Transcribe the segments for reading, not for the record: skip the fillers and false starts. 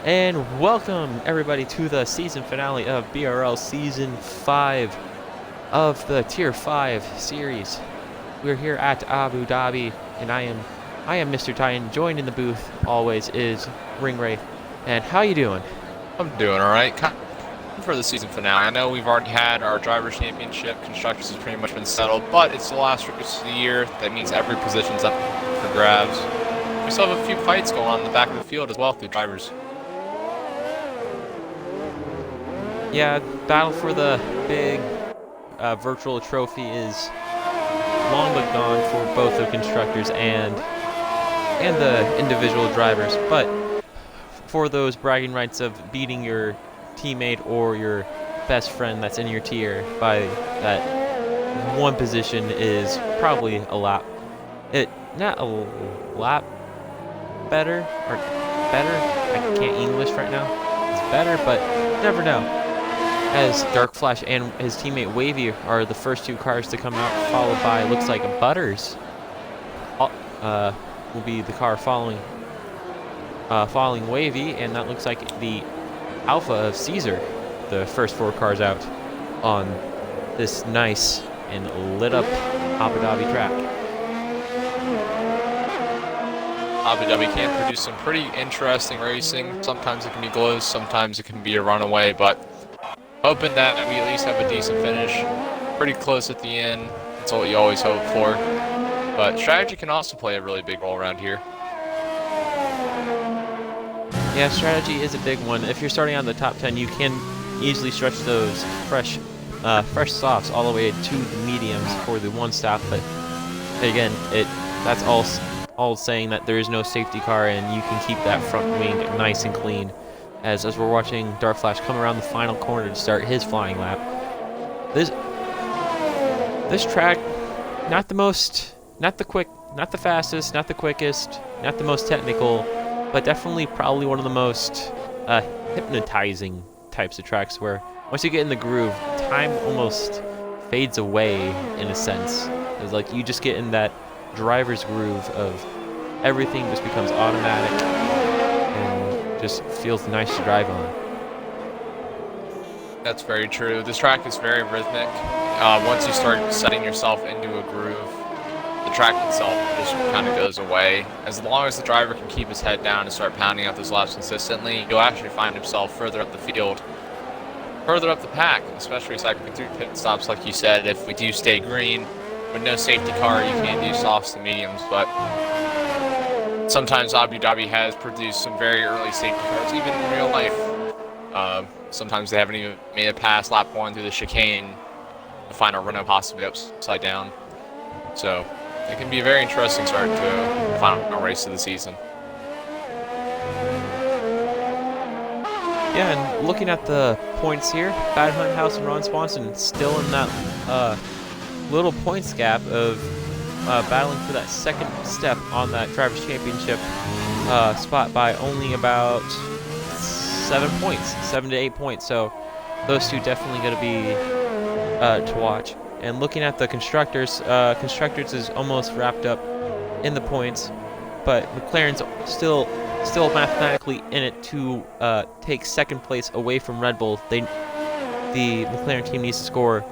And welcome everybody to the season finale of BRL Season 5 of the Tier 5 series. We're here at Abu Dhabi, and I am Mr. Titan. Joined in the booth always is Ring Wraith. And how you doing? I'm doing alright. For the season finale, I know we've already had our Drivers' Championship, Constructors has pretty much been settled, but it's the last race of the year. That means every position's up for grabs. We still have a few fights going on in the back of the field as well through Drivers. Yeah, battle for the big virtual trophy is long but gone for both the constructors and the individual drivers. But for those bragging rights of beating your teammate or your best friend that's in your tier by that one position is probably a lot. Not a lot better or better. I can't English right now. It's better, but never know. As Dark Flash and his teammate Wavy are the first two cars to come out, followed by, looks like, Butters will be the car following Wavy, and that looks like the Alpha of Caesar, the first four cars out on this nice and lit up Abu Dhabi track. Abu Dhabi can produce some pretty interesting racing. Sometimes it can be close, sometimes it can be a runaway, but hoping that we at least have a decent finish. Pretty close at the end. That's what you always hope for. But strategy can also play a really big role around here. Yeah, strategy is a big one. If you're starting on the top 10, you can easily stretch those fresh softs all the way to the mediums for the one stop. But again, that's all saying that there is no safety car, and you can keep that front wing nice and clean. As we're watching Dark Flash come around the final corner to start his flying lap. This track, not the fastest, not the quickest, not the most technical, but definitely probably one of the most hypnotizing types of tracks where once you get in the groove, time almost fades away in a sense. It's like you just get in that driver's groove of everything just becomes automatic and just feels nice to drive on. That's very true. This track is very rhythmic. Once you start setting yourself into a groove, the track itself just kind of goes away. As long as the driver can keep his head down and start pounding out those laps consistently, you'll actually find himself further up the field, further up the pack, especially cycling through pit stops like you said. If we do stay green, with no safety car, you can't do softs and mediums, but sometimes Abu Dhabi has produced some very early safety cars, even in real life. Sometimes they haven't even made it past lap 1 through the chicane, the final run-up possibly upside down. So it can be a very interesting start to the final race of the season. Yeah, and looking at the points here, Bad Hunt House and Ron Swanson still in that little points gap of battling for that second step on that Drivers' Championship spot by only about 7 to 8 points. So those two definitely going to be to watch. And looking at the constructors, constructors is almost wrapped up in the points, but McLaren's still mathematically in it to take second place away from Red Bull. The McLaren team needs to score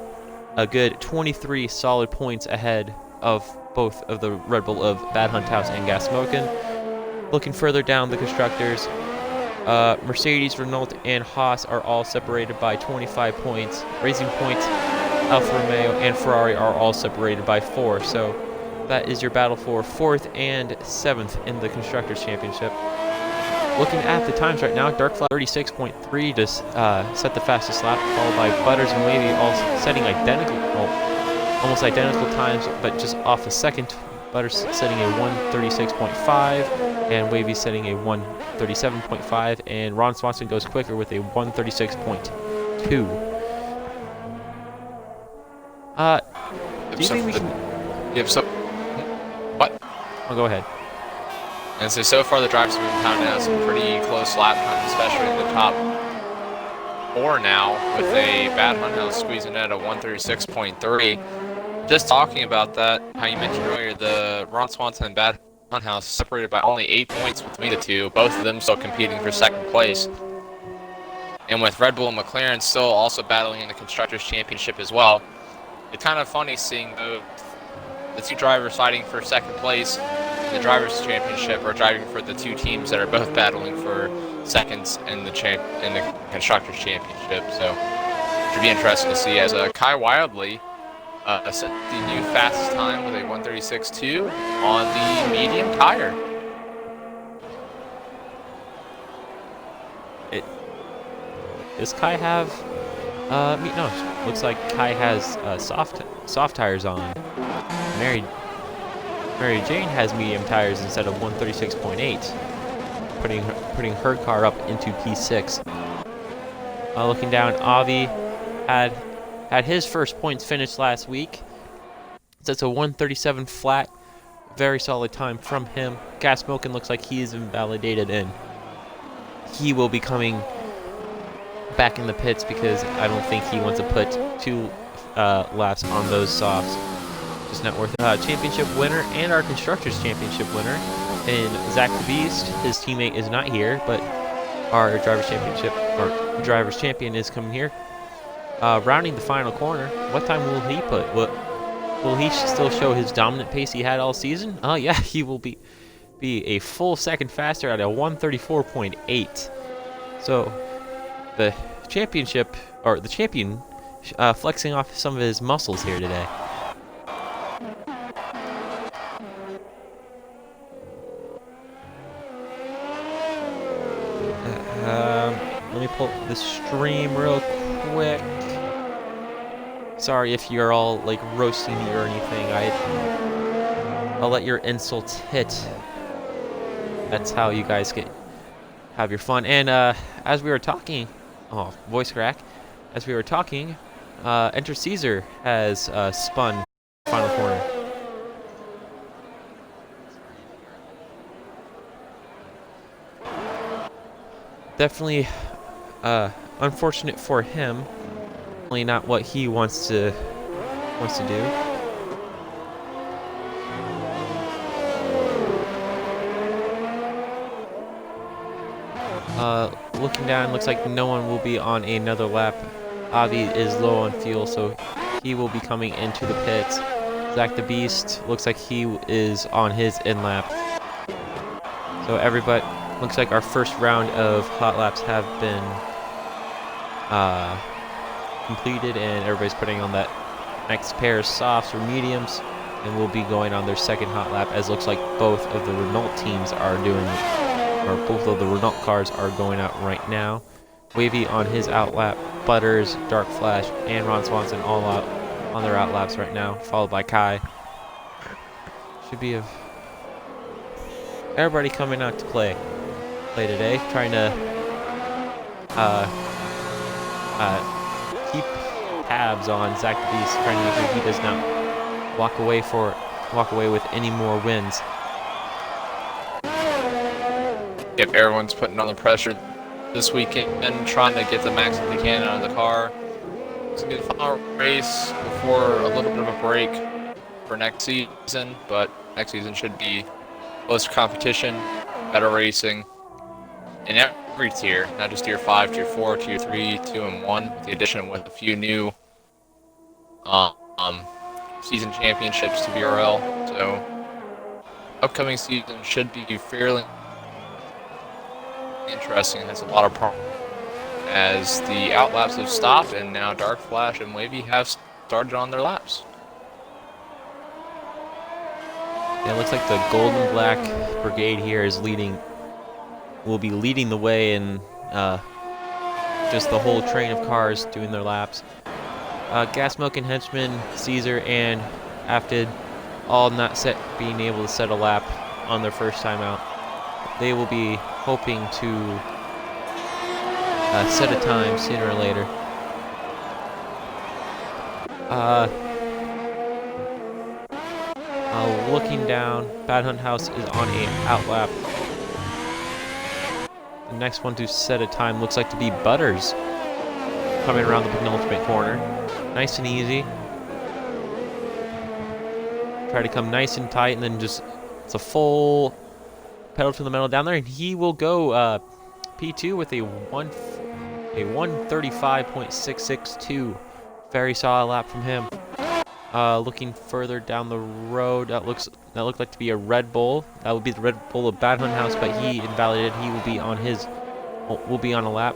a good 23 solid points ahead of both of the Red Bull of Bad Hunt House and Gas Smokin'. Looking further down the constructors, Mercedes, Renault, and Haas are all separated by 25 points. Racing Point, Alfa Romeo, and Ferrari are all separated by 4. So that is your battle for 4th and 7th in the Constructors' Championship. Looking at the times right now, Dark Flash 36.3 to set the fastest lap, followed by Butters and Wavy all setting almost identical times, but just off a second. Butters setting a 1:36.5, and Wavy setting a 1:37.5, and Ron Swanson goes quicker with a 1:36.2. Do you think we can? Yep. So, what? Oh, go ahead. And so far the drivers have been pounding out some pretty close lap times, especially in the top 4 now, with a Bad Hunt House squeezing at a 1:36.3. Just talking about that, how you mentioned earlier, the Ron Swanson and Bad Funhouse separated by only 8 points between the two, both of them still competing for second place. And with Red Bull and McLaren still also battling in the Constructors' Championship as well. It's kind of funny seeing the two drivers fighting for second place in the Drivers' Championship are driving for the two teams that are both battling for seconds in the Constructors' Championship. So it should be interesting to see as Kai Wildley set the new fastest time with a 1:36.2 on the medium tire. Does Kai have? No. Looks like Kai has soft tires on. Mary Jane has medium tires instead of 1:36.8, putting her car up into P6. Looking down, Avi had his first points finished last week. That's a 1:37 flat, very solid time from him. Gas Smokin looks like he is invalidated and he will be coming back in the pits because I don't think he wants to put 2 laps on those softs. Just not worth it. Championship winner and our Constructors Championship winner in Zach the Beast. His teammate is not here, but our Drivers Champion is coming here. Rounding the final corner, what time will he put? Will he still show his dominant pace he had all season? Oh yeah, he will be a full second faster at a 1:34.8. So the champion flexing off some of his muscles here today. Let me pull the stream real quick. Sorry if you're all like roasting me or anything. I'll let your insults hit. That's how you guys have your fun. And as we were talking, voice crack. As we were talking, Enter Caesar has spun final corner. Definitely unfortunate for him. Definitely not what he wants to do. Looking down, looks like no one will be on another lap. Avi is low on fuel, so he will be coming into the pits. Zach the Beast looks like he is on his in lap. So everybody, looks like our first round of hot laps have been completed, and everybody's putting on that next pair of softs or mediums, and will be going on their second hot lap, as looks like both of the Renault teams are doing, or both of the Renault cars are going out right now. Wavy on his outlap, Butters, Dark Flash, and Ron Swanson all out on their outlaps right now, followed by Kai. Should be everybody coming out to play today, trying to keep tabs on Zach the Beast, trying to make sure he does not walk away with any more wins. Yep, everyone's putting on the pressure this weekend and trying to get the max that they can out of the car. It's a good final race before a little bit of a break for next season, but next season should be closer competition, better racing in every tier, not just tier 5, tier 4, tier 3, 2, and 1, with the addition with a few new season championships to BRL. So upcoming season should be fairly interesting. It has a lot of problems as the outlaps have stopped, and now Dark Flash and Wavy have started on their laps. Yeah, it looks like the gold and black brigade here will be leading the way in just the whole train of cars doing their laps. Gas Smokin, Henchman, Caesar, and Aftid all not being able to set a lap on their first time out. They will be hoping to set a time sooner or later. Looking down, Bad Hunt House is on a outlap. The next one to set a time looks like to be Butters, coming around the penultimate corner. Nice and easy. Try to come nice and tight and then just It's a full pedal to the metal down there, and he will go P2 with a 135.662. Very solid lap from him. Looking further down the road, that looked like to be a Red Bull. That would be the Red Bull of Bad Hunt House, but he invalidated. He will be on a lap.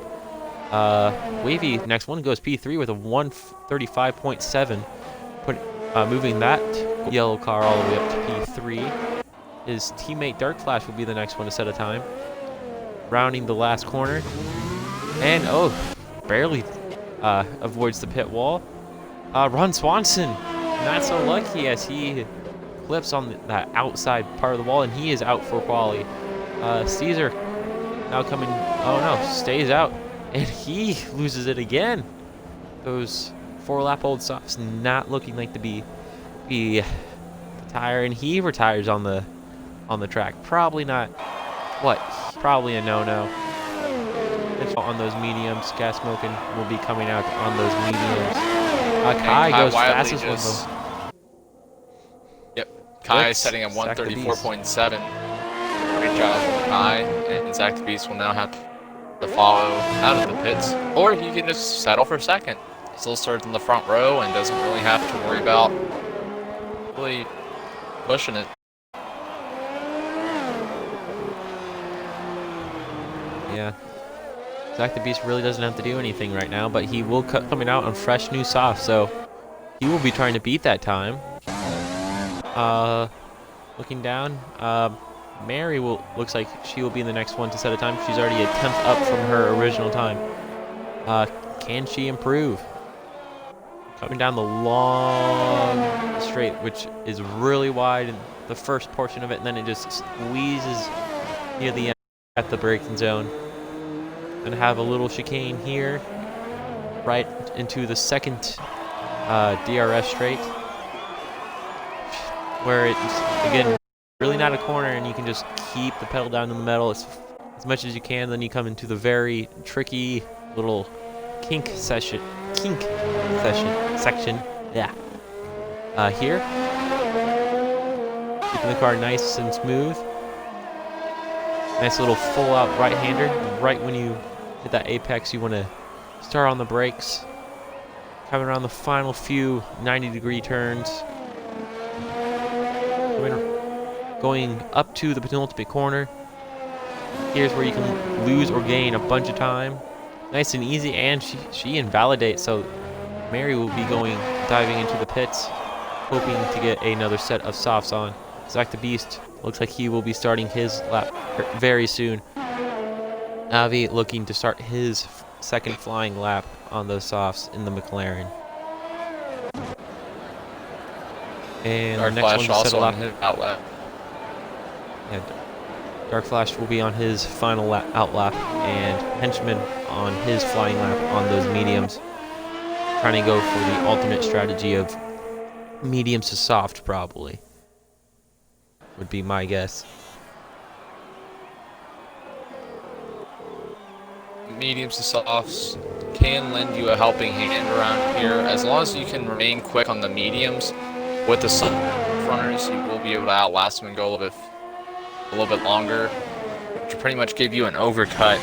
Wavy next one goes P3 with a 135.7, moving that yellow car all the way up to P3. His teammate Dark Flash will be the next one to set a time, rounding the last corner, and barely avoids the pit wall. Ron Swanson, not so lucky as he clips on that outside part of the wall, and he is out for quali. Caesar now coming, stays out, and he loses it again. Those 4-lap-old softs not looking like to be the tire, and he retires on the track. Probably not. Probably a no-no. On those mediums, gas smoking will be coming out on those mediums. Kai goes fastest with them. Yep, Kai is setting at 134.7. Great job from Kai, and Zach the Beast will now have to follow out of the pits, or he can just settle for second. Still starts in the front row and doesn't really have to worry about really pushing it. Yeah. Zach the Beast really doesn't have to do anything right now, but he will coming out on fresh new soft, so he will be trying to beat that time. Looking down, Mary looks like she will be the next one to set a time. She's already a tenth up from her original time. Can she improve? Coming down the long straight, which is really wide in the first portion of it, and then it just squeezes near the end at the braking zone. Gonna have a little chicane here, right into the second DRS straight, where it's, again, really not a corner, and you can just keep the pedal down in the metal as much as you can. Then you come into the very tricky little kink section. Yeah. Here, keeping the car nice and smooth. Nice little full-out right-hander. Right when you hit that apex, you want to start on the brakes. Coming around the final few 90-degree turns. Going up to the penultimate corner. Here's where you can lose or gain a bunch of time. Nice and easy, and she invalidates, so Mary will be diving into the pits, hoping to get another set of softs on. Zach the Beast looks like he will be starting his lap very soon. Avi looking to start his second flying lap on those softs in the McLaren. And Dark the next Flash one to set a lap. Outlet. Yeah, Dark Flash will be on his final out lap, and Henchman on his flying lap on those mediums. Trying to go for the alternate strategy of mediums to soft, probably. Would be my guess. Mediums to softs can lend you a helping hand around here. As long as you can remain quick on the mediums with the soft runners, you will be able to outlast them and go a little bit longer, which will pretty much give you an overcut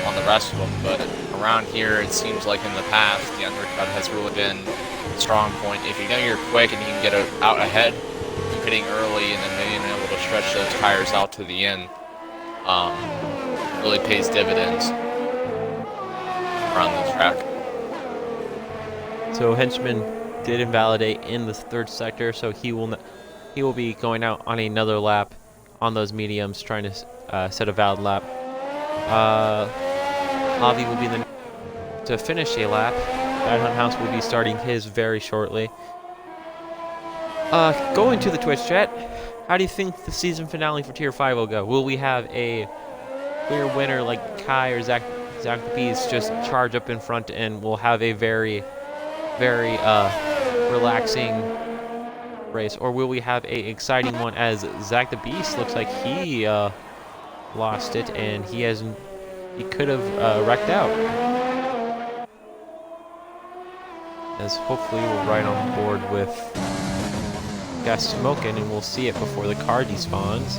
on the rest of them. But around here, it seems like in the past, the undercut has really been a strong point. If you know you're quick and you can get out ahead, hitting early and then maybe being able to stretch those tires out to the end, really pays dividends around the track. So Henchman did invalidate in the third sector, so he will be going out on another lap on those mediums, trying to set a valid lap. Avi will be to finish a lap. Bad Hunt House will be starting his very shortly. Going to the Twitch chat, how do you think the season finale for Tier 5 will go? Will we have a clear winner like Kai or Zach the Beast just charge up in front, and we'll have a very, very relaxing race? Or will we have a exciting one, as Zach the Beast looks like he lost it, and he could have wrecked out. As hopefully we're right on board with gas smoking, and we'll see it before the car despawns.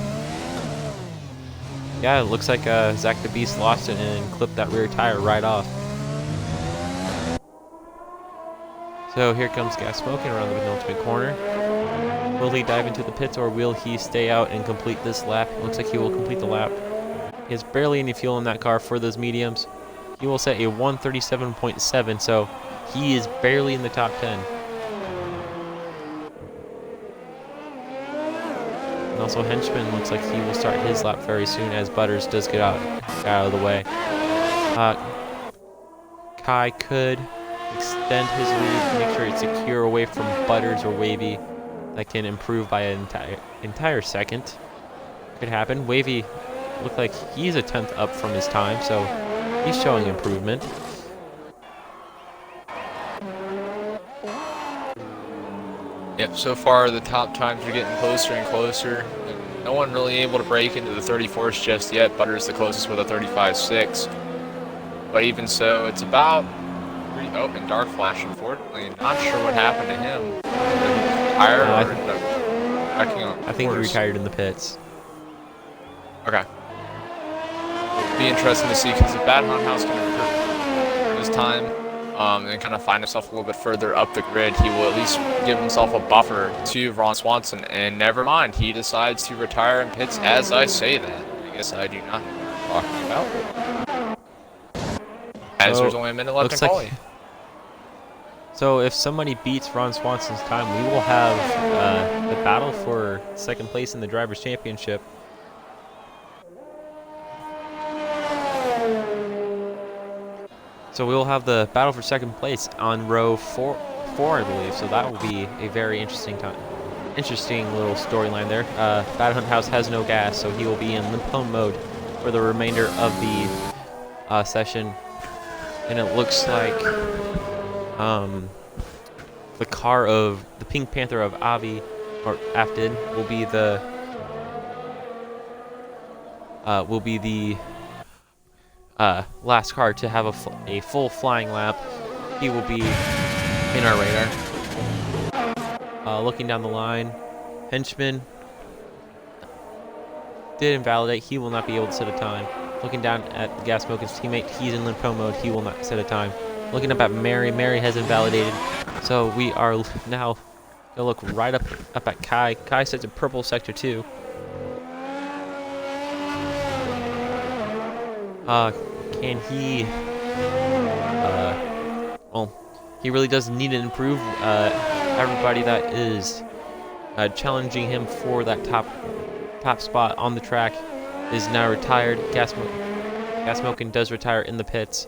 Yeah, it looks like Zach the Beast lost it and clipped that rear tire right off. So here comes gas smoking around the penultimate corner. Will he dive into the pits, or will he stay out and complete this lap? It looks like he will complete the lap. He has barely any fuel in that car for those mediums. He will set a 137.7, so he is barely in the top 10. And also Henchman looks like he will start his lap very soon as Butters does get out of the way. Kai could extend his lead, make sure it's secure away from Butters or Wavy. That can improve by an entire second. Could happen. Wavy looked like he's a 10th up from his time, so he's showing improvement. Yep, so far the top times are getting closer and closer. No one really able to break into the 34s just yet. Butters the closest with a 35.6. But even so, it's about... Oh, and Dark Flash, unfortunately. Not sure what happened to him. I think he retired in the pits. Okay. It'll be interesting to see, because if Bad Hunt House can improve his time and kind of find himself a little bit further up the grid, he will at least give himself a buffer to Ron Swanson. And never mind, he decides to retire in pits as I say that. I guess I do not know what I'm talking about. As there's only a minute left in quality. So if somebody beats Ron Swanson's time, we will have the battle for second place in the Drivers' Championship. So we will have the battle for second place on row four, I believe. So that will be a very interesting little storyline there. Bad Hunt House has no gas, so he will be in limp home mode for the remainder of the session. And it looks like the car of the Pink Panther of Avi or Aftid will be the last car to have a full flying lap. He will be in our radar. Looking down the line, Henchman did invalidate. He will not be able to set a time. Looking down at the gas smoker's teammate, he's in limp mode. He will not set a time. Looking up at Mary has invalidated. So we are now gonna look right up at Kai. Kai sets a purple sector 2. Can he? Well, he really does need to improve. Everybody that is challenging him for that top spot on the track is now retired. Gas Smoking does retire in the pits.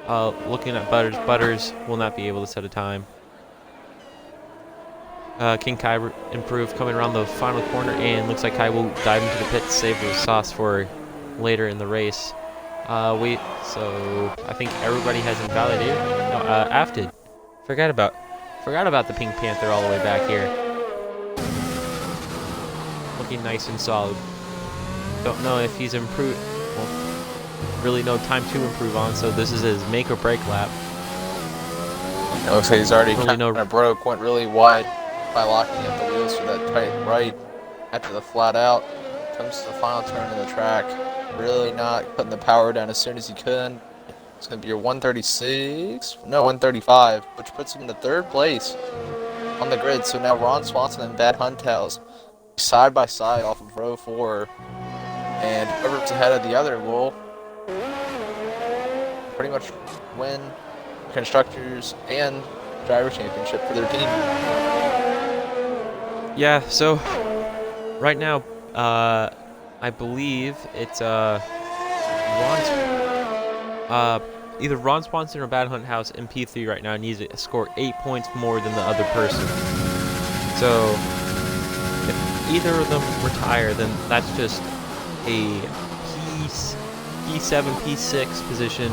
Looking at Butters will not be able to set a time. Can Kai improve coming around the final corner, and looks like Kai will dive into the pit to save the sauce for later in the race. So I think everybody has invalidated. No, Aftid. Forgot about the Pink Panther all the way back here. Looking nice and solid. Don't know if he's improved. Well, really no time to improve on, so this is his make or break lap. It looks like he's already kind of broke, went really wide by locking up the wheels for that tight right after the flat out. Comes to the final turn of the track. Really not putting the power down as soon as he could. It's going to be your 136, no, 135, which puts him in the third place on the grid. So now Ron Swanson and Bad Hunt House side by side off of row 4. And whoever's ahead of the other will pretty much win constructors and driver championship for their team. Yeah, so right now, I believe it's either Ron Swanson or Bad Hunt House in P3 right now needs to score 8 points more than the other person. So if either of them retire, then that's just a P7, P6 position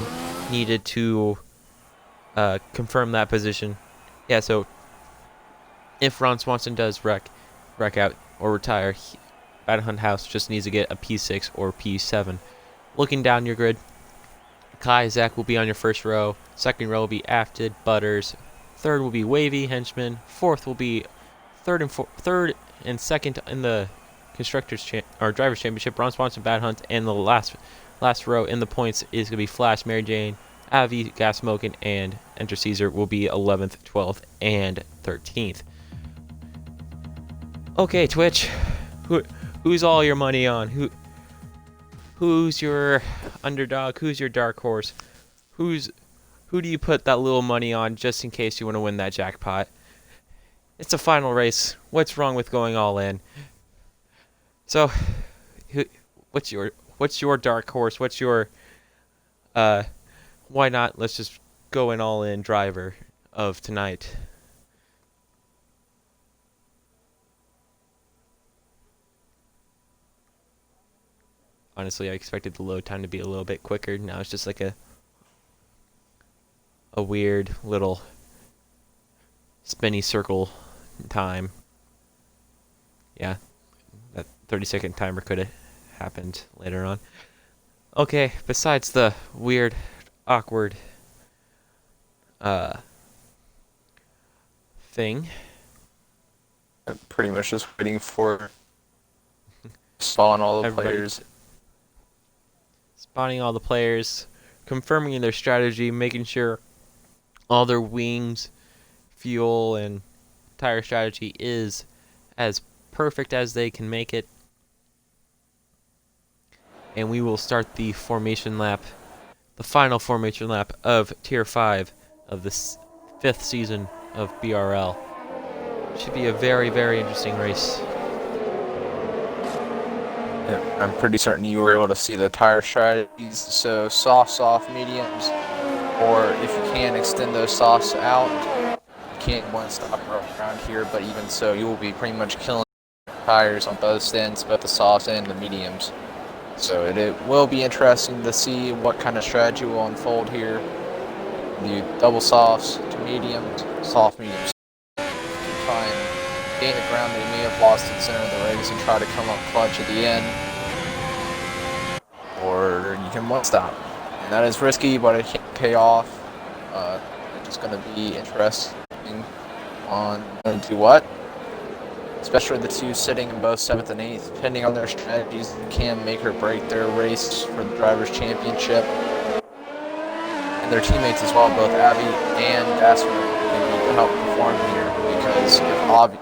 needed to confirm that position. Yeah, so if Ron Swanson does wreck out or retire, Bad Hunt House just needs to get a P6 or P7. Looking down your grid, Kai, Zach will be on your first row. Second row will be Aftid, Butters. Third will be Wavy Henchman. Fourth will be third and second in the drivers championship. Ron Swanson, Bad Hunt, and the last row in the points is gonna be Flash, Mary Jane, Avi, Gas Smokin, and Enter Caesar will be 11th, 12th, and 13th. Okay, Twitch, who's all your money on? Who's your underdog? Who's your dark horse? Who do you put that little money on just in case you want to win that jackpot? It's a final race. What's wrong with going all in? So, what's your dark horse? What's your why not? Let's just go in all in driver of tonight. Honestly, I expected the load time to be a little bit quicker. Now it's just like a weird little spinny circle time. Yeah, that 30-second timer could have happened later on. Okay, besides the weird, awkward thing. I'm pretty much just waiting for spawn all the players. Spawning all the players, confirming their strategy, making sure all their wings, fuel, and tire strategy is as perfect as they can make it. And we will start the formation lap, the final formation lap of Tier 5 of the 5th season of BRL. Should be a very, very interesting race. Yeah, I'm pretty certain you were able to see the tire strategies. So soft, mediums, or if you can extend those softs out, you can't one stop around here, but even so, you will be pretty much killing tires on both ends, both the softs and the mediums. So it will be interesting to see what kind of strategy will unfold here. Do double softs to mediums, soft mediums. Try and gain the ground that you may have lost at the center of the race and try to come up clutch at the end. Or you can one stop. And that is risky, but it can pay off. It's just going to be interesting on going to do what. Especially the two sitting in both 7th and 8th, depending on their strategies, can make or break their race for the Drivers' Championship. And their teammates as well, both Abby and Dasper, they need to help perform here, because if Abby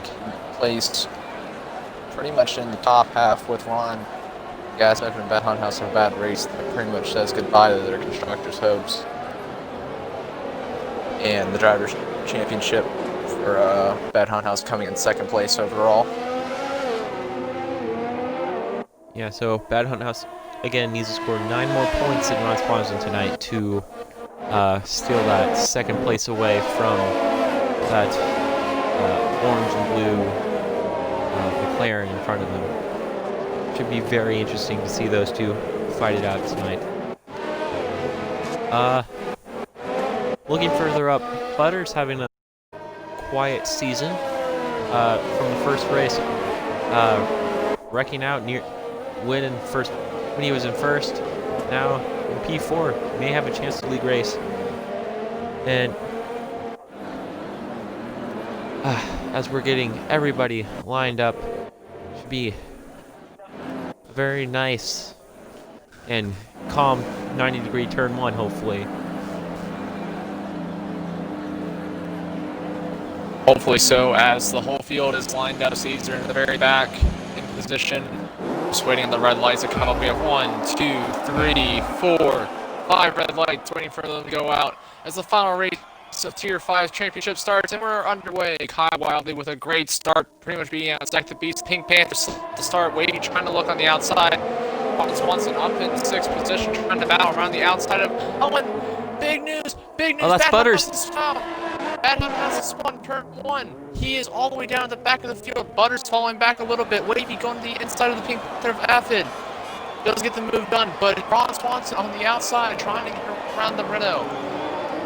can place pretty much in the top half with Ron, Gasmek and Bad Hunt House have a bad race, that pretty much says goodbye to their constructors' hopes. And the Drivers' Championship for Bad Hunt House coming in 2nd place overall. Yeah, so Bad Hunt House again needs to score 9 more points in Ron Swanson tonight to steal that 2nd place away from that orange and blue McLaren in front of them. Should be very interesting to see those two fight it out tonight. Looking further up, Butter's having a quiet season from the first race, wrecking out winning first when he was in first. Now in P4 may have a chance to league race, and as we're getting everybody lined up, should be a very nice and calm 90-degree turn 1 hopefully. Hopefully so, as the whole field is lined up. Caesar in the very back in position. Just waiting on the red lights to come up. We have 1, 2, 3, 4, 5 red lights waiting for them to go out as the final race of Tier 5 Championship starts, and we're underway. Kai Wildly with a great start, pretty much being outside the beast. Pink Panthers to start. Wavy trying to look on the outside. Swanson up in 6th position, trying to battle around the outside of Owen. Big news! Oh, that's Butters. Bad Hunt has to spawn turn 1. He is all the way down at the back of the field. Butters falling back a little bit. Wavy going to the inside of the Pink Panther of Aphid. Does get the move done, but Ron Swanson on the outside trying to get around the Renault.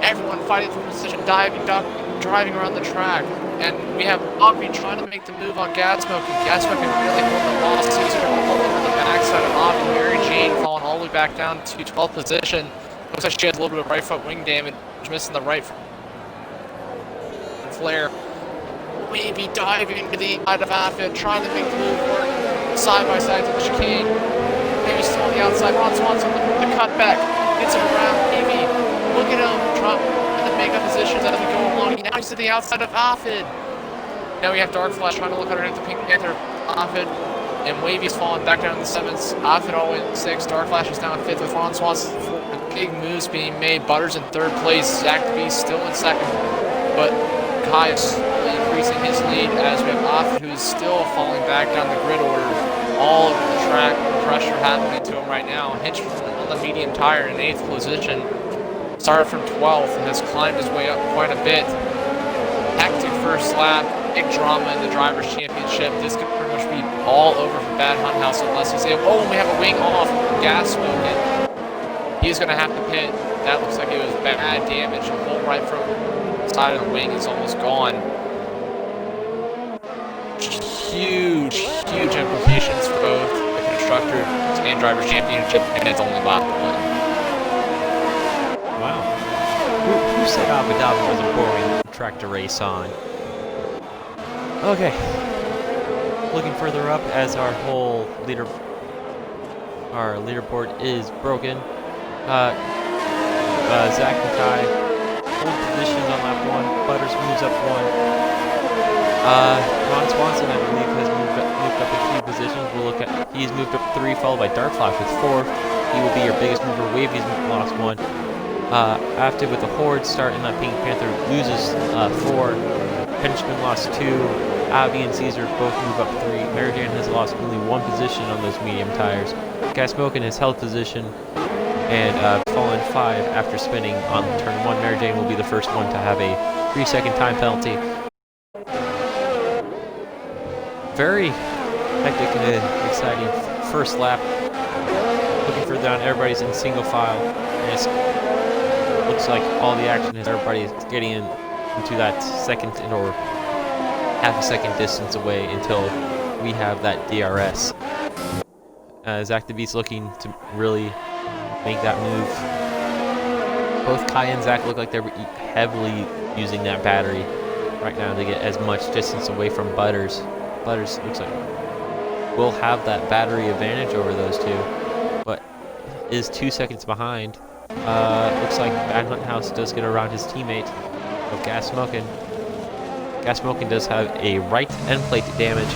Everyone fighting for position, driving around the track. And we have Aubrey trying to make the move on Gassmoke, and Gassmoke can really hold the ball. Caesar all over the backside of Aubrey. Mary Jane falling all the way back down to 12th position. Looks like she has a little bit of right front wing damage, missing the right Leclerc. Maybe diving to the side of Affin, trying to make the move work side by side to the chicane. Maybe still on the outside. Ron Swanson the cutback. Gets him around. Maybe look at him trying to make up positions as we go along. Now he's to the outside of Affin. Now we have Dark Flash trying to look underneath the Pink Panther. Affin and Wavy's falling back down in the 7th. Affin all in 6th. Dark Flash is down in 5th with Ron Swanson. Big moves being made. Butters in 3rd place. Zach the Beast still in 2nd. But Kai is slowly increasing his lead as we have Affin, who's still falling back down the grid order. All over the track. Pressure happening to him right now. Hinch on the medium tire in 8th position. Started from 12th and has climbed his way up quite a bit. Hectic first lap. Big drama in the Drivers' Championship. This could pretty much be all over for Bad Hunt House unless he's able. Oh, we have a wing off. Gas smoking. He's going to have to pit. That looks like it was bad damage. The whole right front side of the wing is almost gone. Huge implications for both the Constructors and Drivers' Championship, and it's only lap 1. Wow. Who said Abu Dhabi was a boring track to race on? Okay. Looking further up as our whole leaderboard is broken. Zach and Kai hold positions on lap 1. Butters moves up 1. Ron Swanson, I believe, has moved up a few positions. He's moved up 3, followed by Dark Flash with 4th. He will be your biggest mover. Wavy's lost 1. After with the Horde start in that Pink Panther loses 4. Henchman lost 2. Abby and Caesar both move up 3. Mary Jane has lost only 1 position on those medium tires. Guy Smokin has held position and fallen 5 after spinning on turn 1. Mary Jane will be the first one to have a 3-second time penalty. Very hectic and exciting first lap. Looking further down, everybody's in single file. And it looks like all the action is everybody's getting into that second or half a second distance away until we have that DRS. Zach the Beast looking to really make that move. Both Kai and Zach look like they're heavily using that battery right now to get as much distance away from Butters. Butters looks like will have that battery advantage over those two, but is 2 seconds behind. Looks like Bad Hunt House does get around his teammate of Gas Smokin'. Gas Smokin' does have a right end plate damage,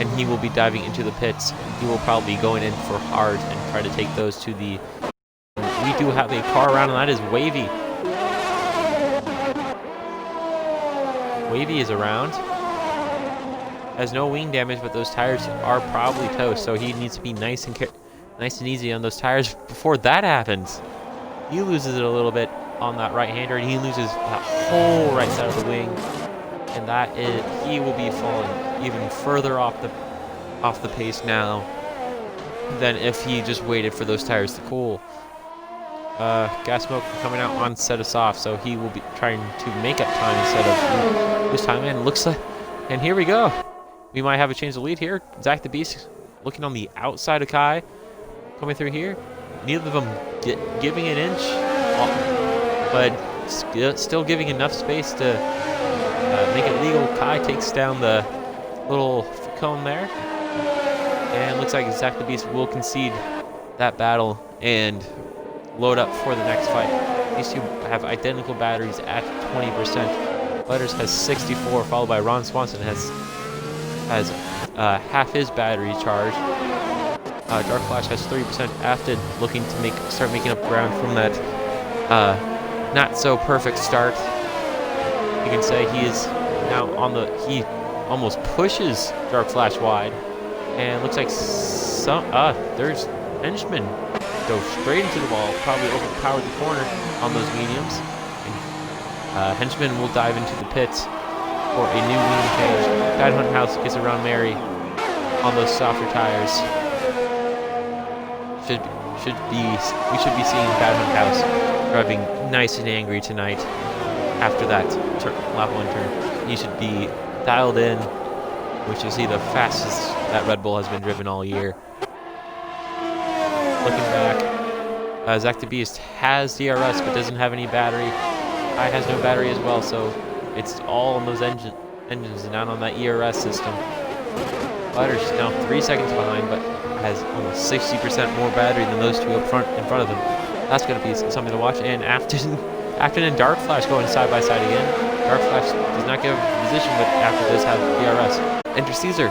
and he will be diving into the pits. He will probably be going in for hard and try to take those to the... We do have a car around, and that is Wavy. Wavy is around. Has no wing damage, but those tires are probably toast, so he needs to be nice and easy on those tires before that happens. He loses it a little bit on that right-hander, and he loses that whole right side of the wing, and that is he will be falling even further off the pace now than if he just waited for those tires to cool. Gas Smoke coming out on set us off, so he will be trying to make up time instead of lose time. And looks like, and here we go. We might have a change of lead here. Zach the Beast looking on the outside of Kai, coming through here. Neither of them giving an inch, but still giving enough space to make it legal. Kai takes down the little cone there, and looks like Zach the Beast will concede that battle and load up for the next fight. These two have identical batteries at 20%. Butters has 64, followed by Ron Swanson has half his battery charged. Dark Flash has 30% after looking to start making up ground from that not so perfect start. You can say he is now he almost pushes Dark Flash wide, and looks like there's Henchman go straight into the wall, probably overpowered the corner on those mediums. And, Henchman will dive into the pits for a new wing change. Bad Hunt House gets around Mary on those softer tires. We should be seeing Bad Hunt House driving nice and angry tonight after that lap 1 turn. He should be dialed in, which is the fastest that Red Bull has been driven all year. Looking back, Zach the Beast has DRS but doesn't have any battery. I has no battery as well, so It's all on those engines and not on that ERS system. Butter's now 3 seconds behind, but has almost 60% more battery than those two up front in front of him. That's going to be something to watch. And Afton and Dark Flash going side by side again. Dark Flash does not give a position, but after does have DRS. Enter Caesar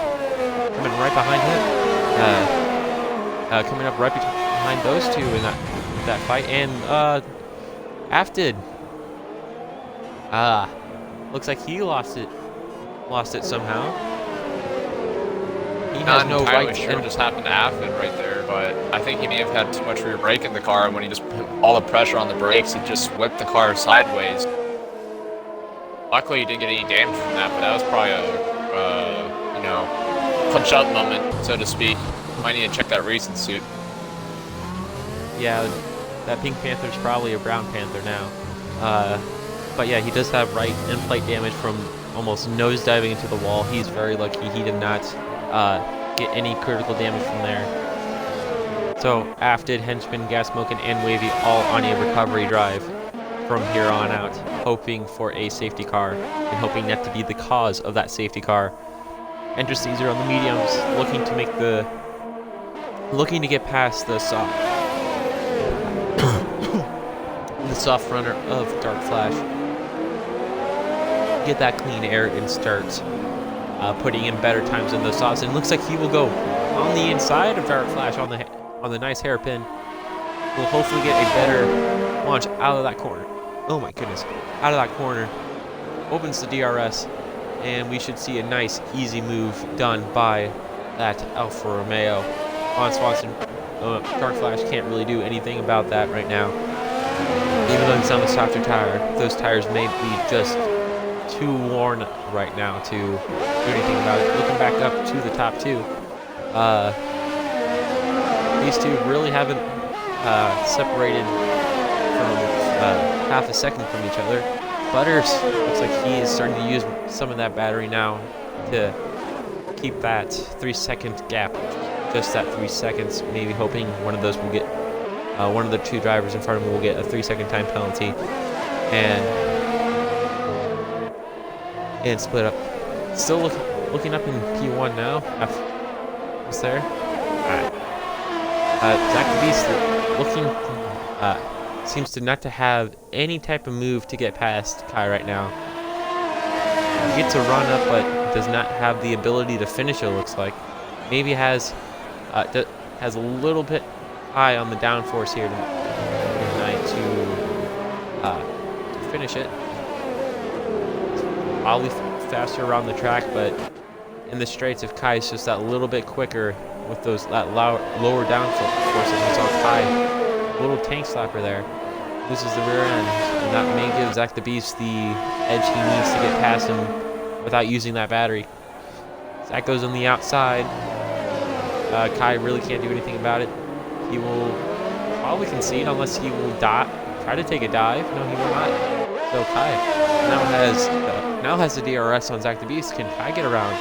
coming right behind him. Coming up right behind those two in that fight. And Afton. Looks like he lost it somehow. He has no right. Sure what just happened to Affin right there, but I think he may have had too much rear brake in the car, and when he just put all the pressure on the brakes, it just whipped the car sideways. Luckily, he didn't get any damage from that, but that was probably a, you know, punch-up moment, so to speak. Might need to check that racing suit. Yeah, that Pink Panther's probably a Brown Panther now. But yeah, he does have right end plate damage from almost nosediving into the wall. He's very lucky he did not get any critical damage from there. So Afted, Henchman, Gas Smoking, and Wavy all on a recovery drive from here on out, hoping for a safety car and hoping not to be the cause of that safety car. Enter Caesar on the mediums, looking to get past the soft runner of Dark Flash. Get that clean air and start putting in better times in those softs. And it looks like he will go on the inside of Dark Flash on the nice hairpin. Will hopefully get a better launch out of that corner. Oh my goodness, out of that corner. Opens the DRS, and we should see a nice, easy move done by that Alfa Romeo. On Swanson, Dark Flash can't really do anything about that right now. Even though he's on the softer tire, those tires may be just too worn right now to do anything about it. Looking back up to the top two, these two really haven't separated from half a second from each other. Butters looks like he is starting to use some of that battery now to keep that 3-second gap. Just that 3 seconds, maybe hoping one of those will get, one of the two drivers in front of him will get a 3-second time penalty and split up. Still looking up in P1 now. What's there? Alright. Zach the Beast looking, seems to not to have any type of move to get past Kai right now. He gets a run up, but does not have the ability to finish, it looks like. Maybe has a little bit high on the downforce here tonight to finish it. Probably faster around the track, but in the straights, if Kai's just that little bit quicker with that lower downforces, we saw Kai, little tank slapper there, loses the rear end, and that may give Zach the Beast the edge he needs to get past him without using that battery. Zach goes on the outside. Kai really can't do anything about it. He will probably concede unless he will try to take a dive. No, he will not. So Kai now has the DRS on Zach the Beast. Can Kai get around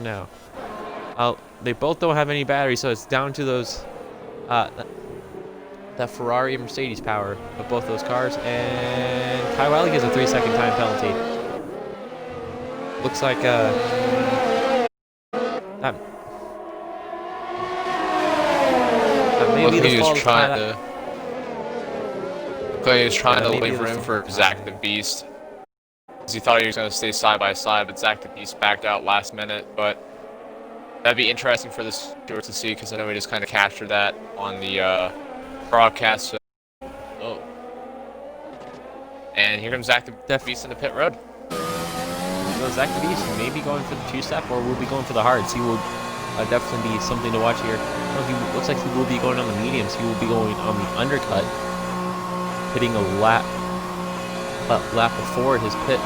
now? They both don't have any battery, so it's down to those that Ferrari and Mercedes power of both those cars. And Kai Wiley gets a 3-second time penalty. Looks like that maybe he was trying to leave room for Zach the Beast. He thought he was going to stay side by side, but Zach the Beast backed out last minute. But that'd be interesting for the stewards to see, because I know we just kind of captured that on the broadcast. Oh, and here comes Zach the Beast in the pit road. So Zach the Beast may be going for the two-step, or will be going for the hards. He will definitely be something to watch here. No, he looks like he will be going on the mediums. He will be going on the undercut, hitting a lap before his pit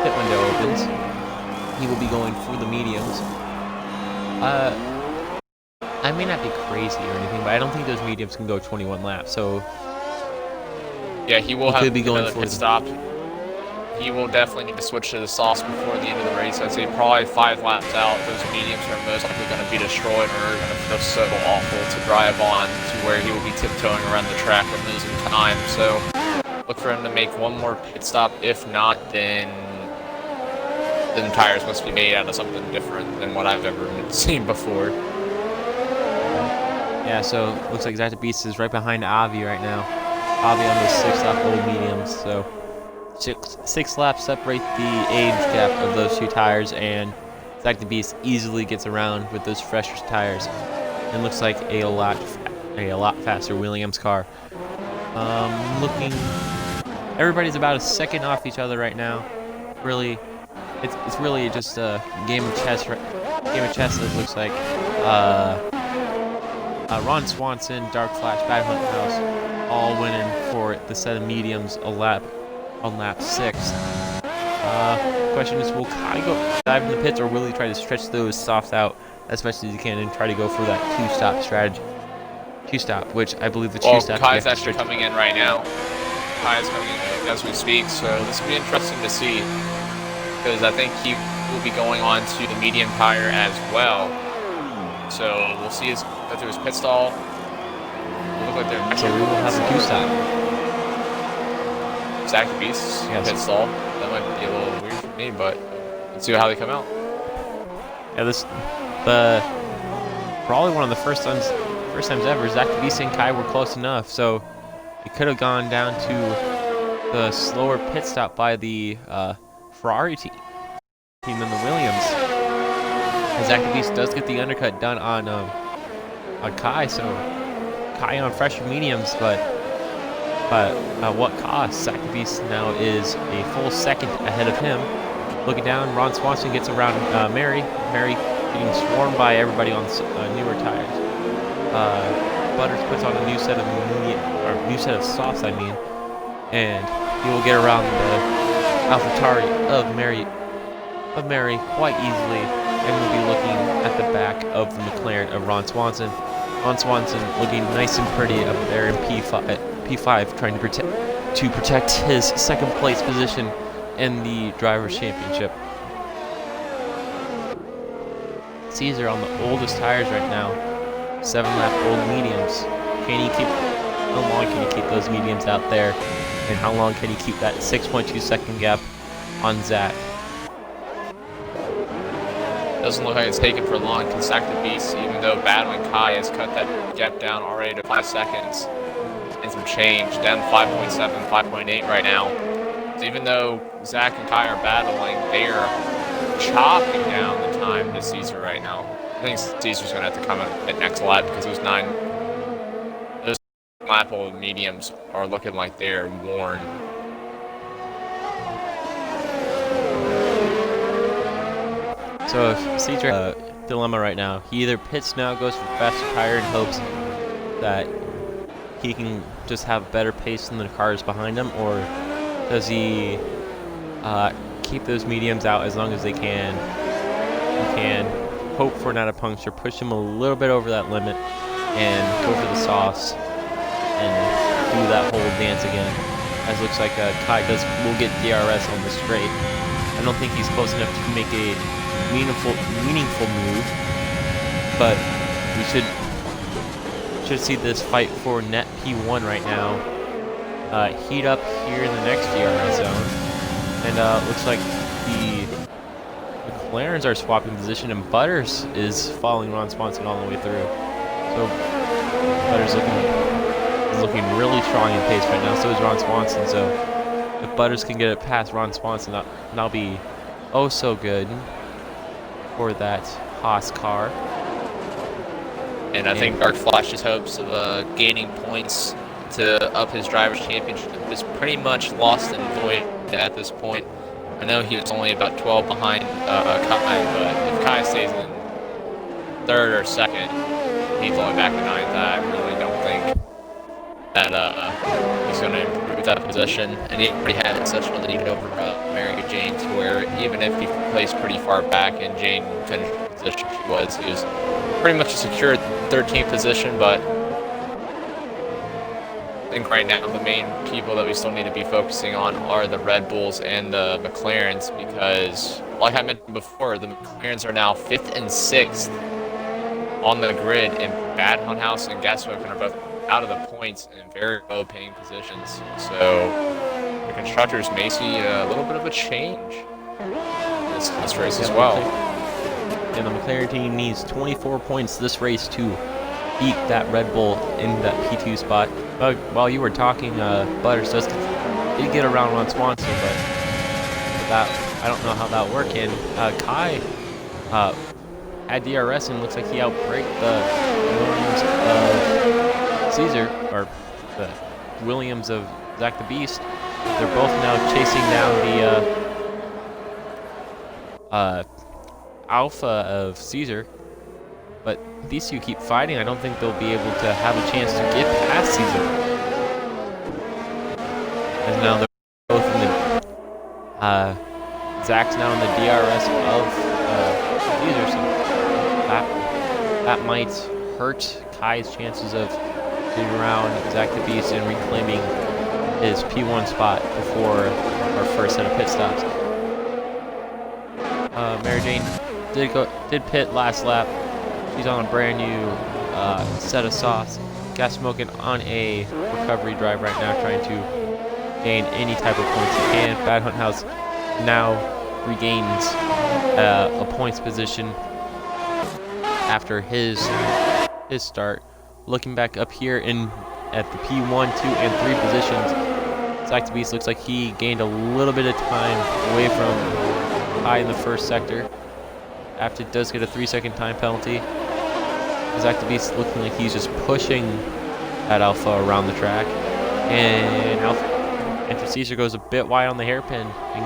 window opens. He will be going through the mediums. I may not be crazy or anything, but I don't think those mediums can go 21 laps. So yeah, he will have be going another for pit stop. He will definitely need to switch to the softs before the end of the race. I'd say probably 5 laps out, those mediums are most likely going to be destroyed, or are going to feel so awful to drive on, to where he will be tiptoeing around the track and losing time. So look for him to make one more pit stop. If not, then the tires must be made out of something different than what I've ever seen before. Yeah, so looks like Zach the Beast is right behind Avi right now. Avi on the 6-lap old mediums, so six laps separate the age gap of those two tires, and Zach the Beast easily gets around with those fresher tires. And looks like a lot faster Williams car. Everybody's about a second off each other right now. Really, it's really just a game of chess. It looks like. Ron Swanson, Dark Flash, Bad Hunt House, all winning for the set of mediums on lap 6. Question is, will Kai go dive in the pits, or will he try to stretch those softs out as much as he can and try to go for that two-stop strategy? Two-stop, which I believe the two-stop. Kai's actually coming in right now. Kai's coming in as we speak, so this will be interesting to see, because I think he will be going on to the medium tire as well. So we'll see go through his pit stall. Look like they're so we will have a two-stop. Zach the Beast's pit stall. That might be a little weird for me, but let's see how they come out. Yeah, probably one of the first times ever Zach the Beast and Kai were close enough, so it could have gone down to the slower pit stop by the Ferrari team than the Williams. And Zach the Beast does get the undercut done on Kai, so Kai on fresher mediums, but at what cost? Zach the Beast now is a full second ahead of him. Looking down, Ron Swanson gets around Mary getting swarmed by everybody on newer tires. Butters puts on a new set of softs, and he will get around the AlphaTauri of Mary quite easily, and will be looking at the back of the McLaren of Ron Swanson. Ron Swanson looking nice and pretty up there in P5, trying to protect his second place position in the Drivers' Championship. Caesar on the oldest tires right now, 7-lap old mediums. How long can you keep those mediums out there, and how long can you keep that 6.2 second gap on Zach? Doesn't look like it's taken for long. Consecutive beasts, even though Battling Kai has cut that gap down already to 5 seconds and some change, down 5.7, 5.8 right now. So even though Zach and Kai are battling, they are chopping down the time to Caesar right now. I think Caesar's going to have to come at next lap, because those 9-lap old mediums are looking like they're worn. So if Caesar dilemma right now, he either pits now, goes for faster tire, and hopes that he can just have better pace than the cars behind him, or does he keep those mediums out as long as they can? He can hope for not a puncture, push him a little bit over that limit, and go for the softs and do that whole dance again. As looks like Kai will get DRS on the straight. I don't think he's close enough to make a meaningful move, but we should see this fight for net P1 right now heat up here in the next DRS zone, and looks like the McLarens are swapping position, and Butters is following Ron Swanson all the way through. So Butters is looking really strong in pace right now. So is Ron Swanson. So if Butters can get it past Ron Swanson, that'll be oh so good for that Haas car. And I think Dark Flash's hopes of gaining points to up his Drivers' Championship is pretty much lost and void at this point. I know he was only about 12 behind Kai, but if Kai stays in 3rd or 2nd, he's only back to 9th. I really don't think that he's going to improve that position. And he already had such a lead over Mary Jane, to where even if he placed pretty far back and Jane finished the position he was pretty much a secured 13th position. But I think right now the main people that we still need to be focusing on are the Red Bulls and the McLarens, because like I mentioned before, the McLarens are now 5th and 6th on the grid, and Bad Hunt House and Gas Smoking are both out of the points in very low paying positions. So the constructors may see a little bit of a change in this race as well. And the McLaren team needs 24 points this race to beat that Red Bull in that P2 spot. While you were talking, Butters did get around on Swanson, but that I don't know how that worked. And Kai had DRS and looks like he outbraked the Williams of Caesar, or the Williams of Zach the Beast. They're both now chasing down the Alpha of Caesar, but these two keep fighting. I don't think they'll be able to have a chance to get past Caesar. And now they're both in the Zach's now in the DRS of Caesar, so that might hurt Kai's chances of getting around Zach the Beast and reclaiming his P1 spot before our first set of pit stops. Mary Jane did pit last lap. She's on a brand new set of softs. Gas Smoking on a recovery drive right now, trying to gain any type of points he can. Bad Hunt House now regains a points position after his start. Looking back up here at the P1, 2, and 3 positions, Zach the Beast looks like he gained a little bit of time away from Kai in the first sector. After it does get a 3-second time penalty. Zach the Beast looking like he's just pushing that Alpha around the track. And Enter Caesar goes a bit wide on the hairpin. And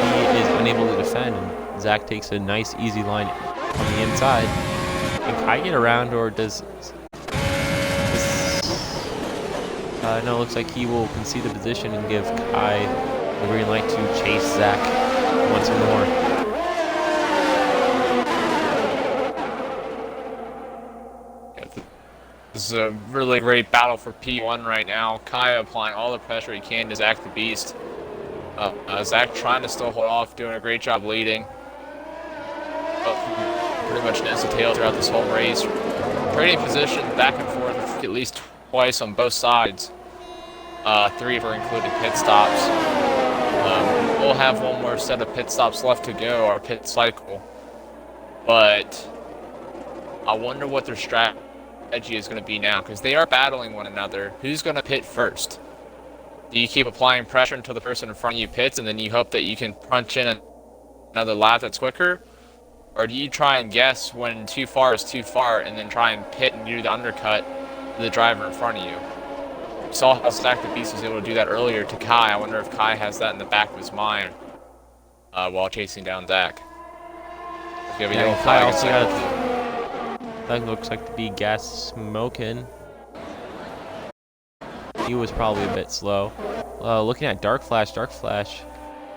he is unable to defend. And Zach takes a nice, easy line on the inside. Can Kai get around, or does... no, it looks like he will concede the position and give Kai the green light to chase Zach once more. This is a really great battle for P1 right now. Kai applying all the pressure he can to Zach the Beast. Zach trying to still hold off, doing a great job leading. Pretty much nose to tail throughout this whole race. Trading position back and forth at least twice on both sides. 3 for included pit stops. We'll have one more set of pit stops left to go, our pit cycle. But I wonder what their strategy is going to be now, because they are battling one another. Who's going to pit first? Do you keep applying pressure until the person in front of you pits, and then you hope that you can punch in another lap that's quicker? Or do you try and guess when too far is too far, and then try and pit and do the undercut to the driver in front of you? We saw how Zach the Beast was able to do that earlier to Kai. I wonder if Kai has that in the back of his mind while chasing down Zach. Yeah, Kai also got that looks like to be Gas Smoking. He was probably a bit slow. Looking at Dark Flash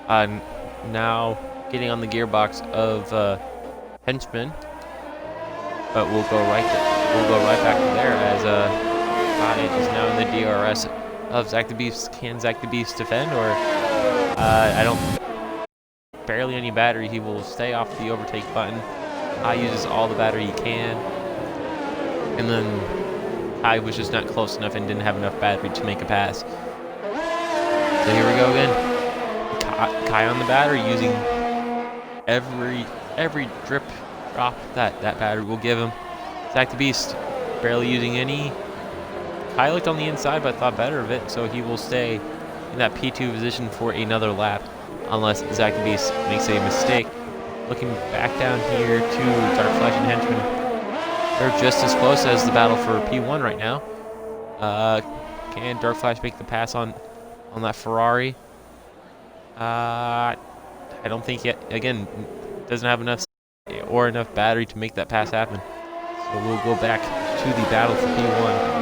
now getting on the gearbox of Henchman, but we'll go right back to there as Kai is now in the DRS of Zach the Beast. Can Zach the Beast defend, or I don't. Barely any battery. He will stay off the overtake button. Kai uses all the battery he can. And then Kai was just not close enough and didn't have enough battery to make a pass. So here we go again. Kai on the battery, using every drop that battery will give him. Zach the Beast barely using any. Kai looked on the inside but thought better of it, so he will stay in that P2 position for another lap unless Zach the Beast makes a mistake. Looking back down here to Dark Flash and Henchman. They're just as close as the battle for P1 right now. Can Dark Flash make the pass on that Ferrari? I don't think yet. Again, doesn't have enough battery to make that pass happen. So we'll go back to the battle for P1.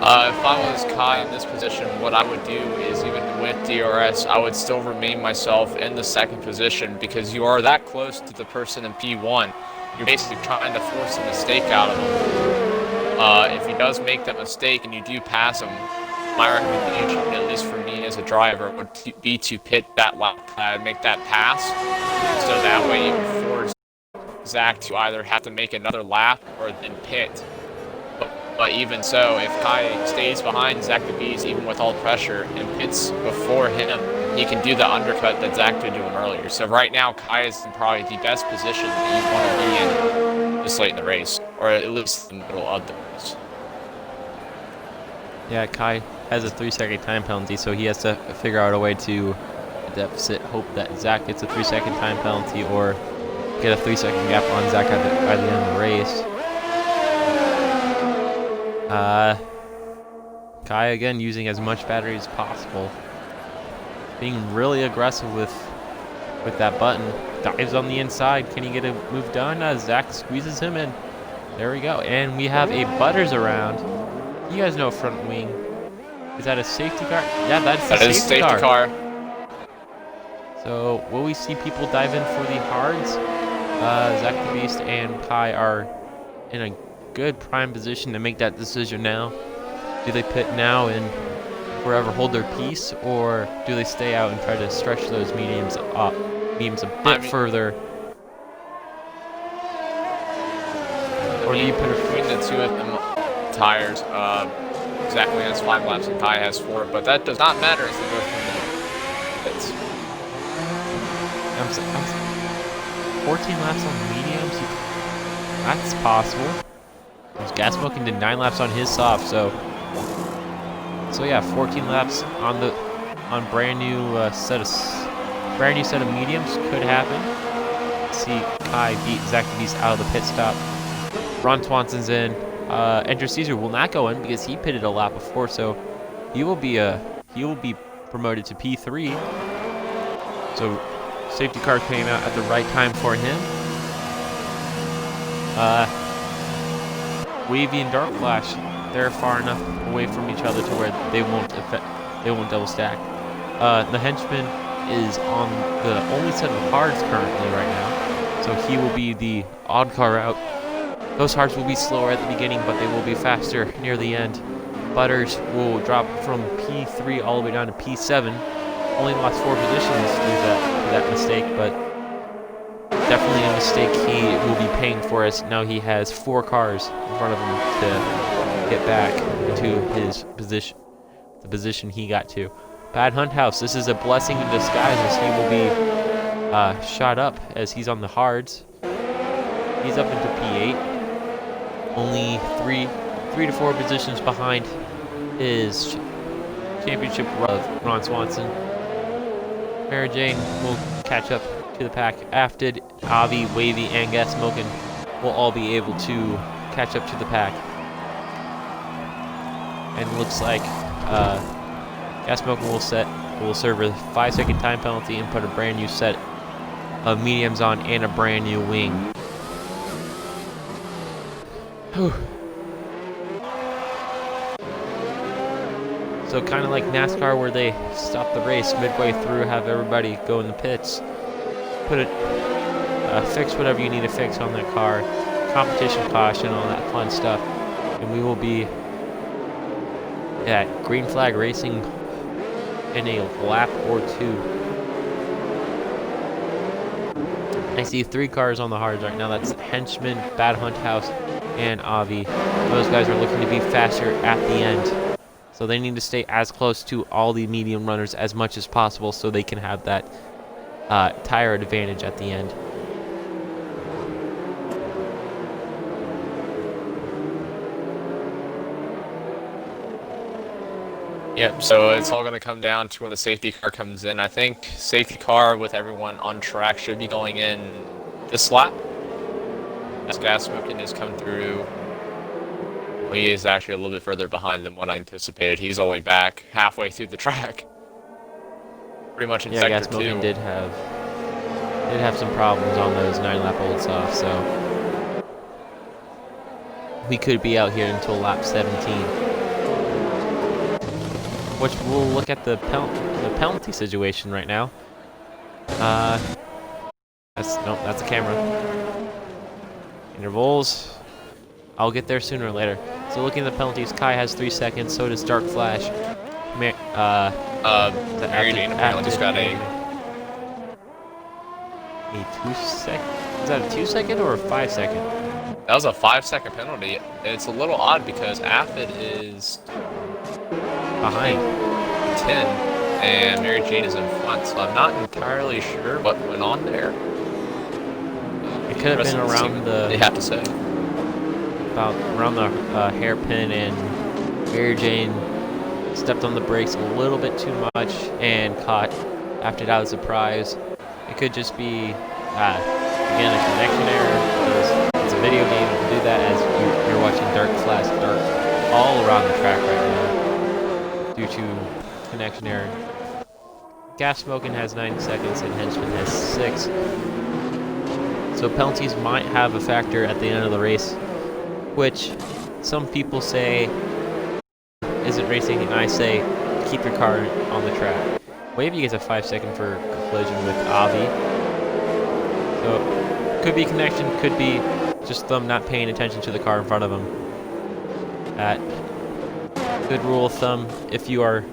If I was Kai in this position, what I would do is, even with DRS, I would still remain myself in the second position, because you are that close to the person in P1. You're basically trying to force a mistake out of him. If he does make that mistake and you do pass him, my recommendation, at least for me as a driver, would be to pit that lap pad, make that pass, so that way you can force Zach to either have to make another lap or then pit. But even so, if Kai stays behind Zach the Beast, even with all pressure, and pits before him, he can do the undercut that Zach did to him earlier. So right now, Kai is in probably the best position that you want to be in this late in the race, or at least in the middle of the race. Yeah, Kai has a 3-second time penalty, so he has to figure out a way to deficit, hope that Zach gets a 3-second time penalty or get a 3-second gap on Zach by the end of the race. Kai again using as much battery as possible, being really aggressive with that button. Dives on the inside. Can he get a move done? Zach squeezes him in. There we go. And we have a Butters around. You guys know front wing. Is that a safety car? Yeah, that's a safety car. So will we see people dive in for the hards? Zach the Beast and Kai are in a good prime position to make that decision now. Do they pit now and forever hold their peace, or do they stay out and try to stretch those mediums a bit further? Or do you put between the two of them tires? Zach only has 5 laps and Kai has 4, but that does not matter as they go from the pits. 14 laps on mediums. That's possible. Gas Smoking did 9 laps on his soft, so yeah, 14 laps on brand new set of mediums could happen. See Kai beat Zach the Beast out of the pit stop. Ron Swanson's in. Enter Caesar will not go in because he pitted a lap before, so he will be promoted to P3. So safety car came out at the right time for him. Wavy and Dark Flash, they're far enough away from each other to where they won't double stack. The henchman is on the only set of hards currently right now, so he will be the odd car out. Those hards will be slower at the beginning, but they will be faster near the end. Butters will drop from P3 all the way down to P7. Only lost 4 positions through that mistake, but definitely a mistake he will be paying for, as now he has 4 cars in front of him to get back into his position, the position he got to. Bad Hunt House, this is a blessing in disguise, as he will be shot up as he's on the hards. He's up into P8. Only 3 to 4 positions behind his championship of Ron Swanson. Mary Jane will catch up to the pack. Afted, Avi, Wavy, and Gas Smoking will all be able to catch up to the pack. And it looks like Gas Smoking will serve a 5-second time penalty and put a brand new set of mediums on and a brand new wing. Whew. So kind of like NASCAR, where they stop the race midway through, have everybody go in the pits, fix whatever you need to fix on that car, competition caution, all that fun stuff, and we will be at green flag racing in a lap or 2. I see 3 cars on the hards right now. That's Henchman, Bad Hunt House, and Avi. Those guys are looking to be faster at the end, so they need to stay as close to all the medium runners as much as possible so they can have that tire advantage at the end. Yep, so it's all going to come down to when the safety car comes in. I think safety car with everyone on track should be going in this lap. As Gas Smoking has come through, well, he is actually a little bit further behind than what I anticipated. He's only back halfway through the track. Pretty much in sector 2. Gas Smoking did have some problems on those 9-lap old softs, so we could be out here until lap 17. Which we'll look at the penalty situation right now. That's a camera. Intervals. I'll get there sooner or later. So looking at the penalties, Kai has 3 seconds. So does Dark Flash. Mary Jane apparently just got a 2 seconds. Is that a 2-second or a 5-second? That was a 5-second penalty. It's a little odd because Affid is Behind. 10 and Mary Jane is in front, so I'm not entirely sure what went on there. It could have been around the. They have to say. About around the hairpin, and Mary Jane stepped on the brakes a little bit too much and caught Affid out of surprise. It could just be, again, a connection error, because it's a video game. You can do that as you're watching dark flash dark all around the track right now due to connection error. Gas Smoking has 9 seconds and Henchman has 6. So penalties might have a factor at the end of the race, which some people say isn't racing, and I say keep your car on the track. Wavy gets a 5-second for collision with Avi. So could be connection, could be just them not paying attention to the car in front of them. Good rule of thumb, if you are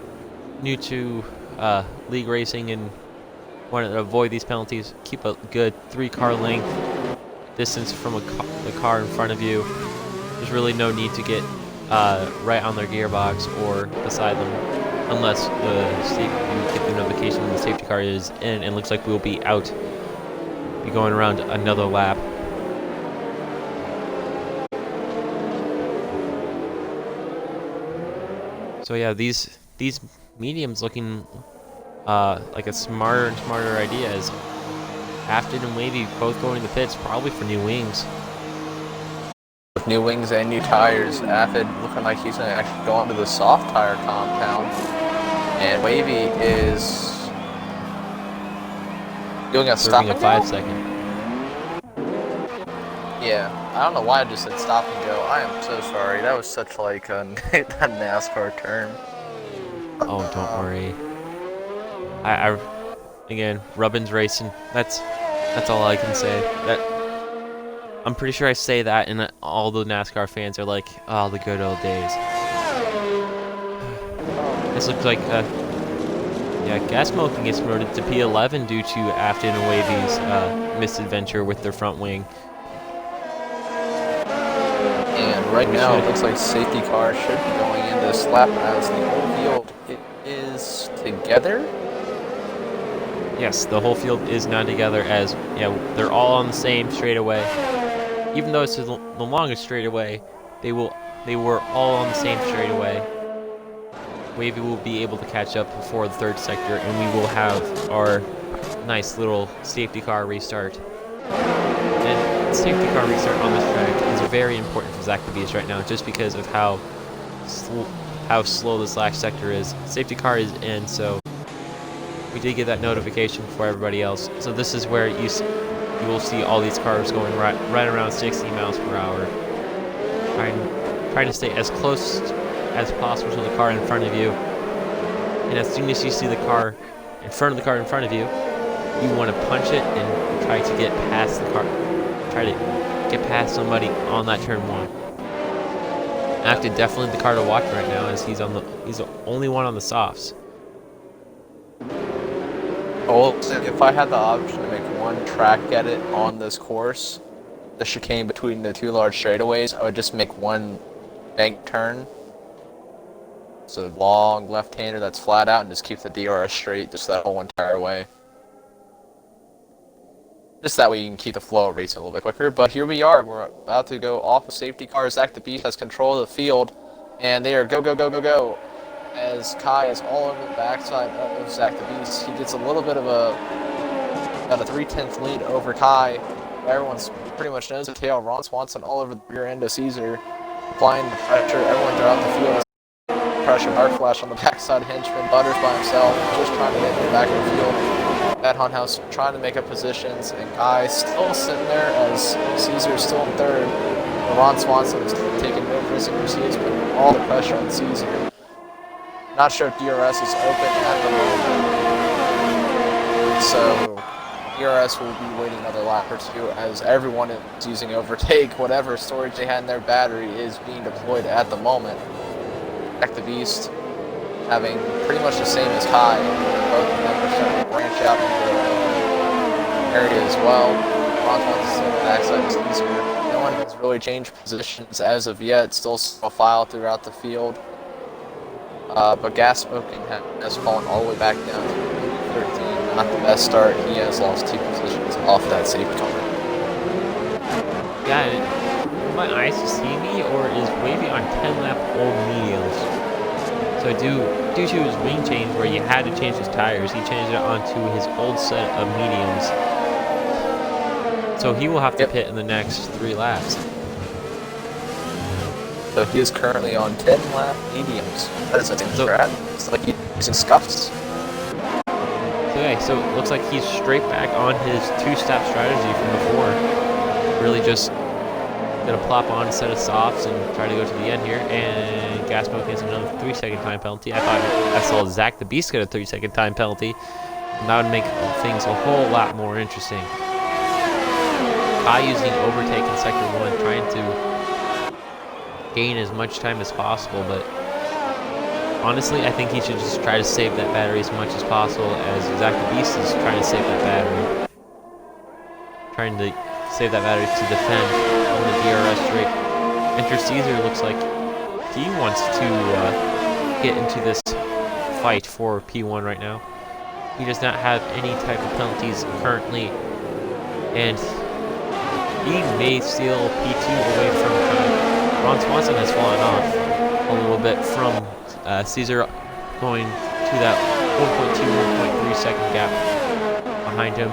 new to league racing and want to avoid these penalties, keep a good 3-car length distance from the car in front of you. There's really no need to get right on their gearbox or beside them, unless you get the notification when the safety car is in and looks like we'll be out, be going around another lap. So yeah, these mediums looking like a smarter and smarter idea, as Afton and Wavy both going to the pits, probably for new wings. With new wings and new tires, Affid looking like he's going to actually go onto the soft tire compound. And Wavy is doing a stop and a 5-second. Yeah, I don't know why I just said stop and go. I am so sorry. That was such like a NASCAR term. Oh, don't worry. Again, Rubbin's racing. That's all I can say. I'm pretty sure I say that, and all the NASCAR fans are like, "Oh, the good old days." This looks like, Gas Smoking gets promoted to P11 due to Afton and Wavy's misadventure with their front wing. And right now, it looks like safety car should be going into this lap as the whole field is together. Yes, the whole field is now together, as they're all on the same straightaway. Even though it's the longest straightaway, they were all on the same straightaway. Wavy will be able to catch up before the third sector, and we will have our nice little safety car restart. And safety car restart on this track is very important for Zach Beast right now, just because of how slow this last sector is. Safety car is in, so we did get that notification for everybody else. So this is where you will see all these cars going right around 60 miles per hour, trying to stay as close as possible to the car in front of you. And as soon as you see the car in front of the car in front of you, you want to punch it and try to get past the car. Try to get past somebody on that turn one. Acton definitely the car to watch right now, as he's the only one on the softs. Well, if I had the option to make one track edit on this course, the chicane between the two large straightaways, I would just make one bank turn. So long left-hander that's flat out, and just keep the DRS straight, just that whole entire way. Just that way you can keep the flow of race a little bit quicker. But here we are. We're about to go off of safety car. Zach the Beast has control of the field, and they are go, go, go, go, go. As Kai is all over the backside of Zach the Beast. He gets a little bit of about a 3/10 lead over Kai. Everyone's pretty much knows the tail. Ron Swanson all over the rear end of Caesar, applying the pressure. Everyone throughout the field. Pressure, bar flash on the backside. Henchman, Butters by himself, just trying to get in the back of the field. At Hunt House, trying to make up positions, and Kai still sitting there as Caesar is still in third. Ron Swanson is taking no risk in Mercedes, putting all the pressure on Caesar. Not sure if DRS is open at the moment, so DRS will be waiting another lap or two, as everyone is using overtake. Whatever storage they had in their battery is being deployed at the moment. Back the Beast having pretty much the same as Kai. Both of them are starting to branch out into the area as well. Ron wants to on the backside is easier. No one has really changed positions as of yet. Still a file throughout the field. But gas smoking has fallen all the way back down to 13. Not the best start. He has lost 2 positions off that safety car. Yeah, will my eyes deceive me, or is Wavy on 10-lap old mediums? So due to his wing change, where you had to change his tires, he changed it onto his old set of mediums. So he will have to pit in the next 3 laps. So he is currently on 10-lap mediums. That is a strat. It's like he's using scuffs. Okay, so it looks like he's straight back on his 2-step strategy from before. Really just gonna plop on a set of softs and try to go to the end here. And gas smoking is another 3-second time penalty. I thought I saw Zach the Beast get a 3-second time penalty. And that would make things a whole lot more interesting. Kai using overtake in sector 1, trying to gain as much time as possible, but honestly, I think he should just try to save that battery as much as possible, as Zach the Beast is trying to save that battery. Trying to save that battery to defend on the DRS straight. Enter Caesar looks like he wants to get into this fight for P1 right now. He does not have any type of penalties currently, and he may steal P2 away from Kai. Ron Swanson has fallen off a little bit from Caesar, going to that 1.2, 1.3 second gap behind him.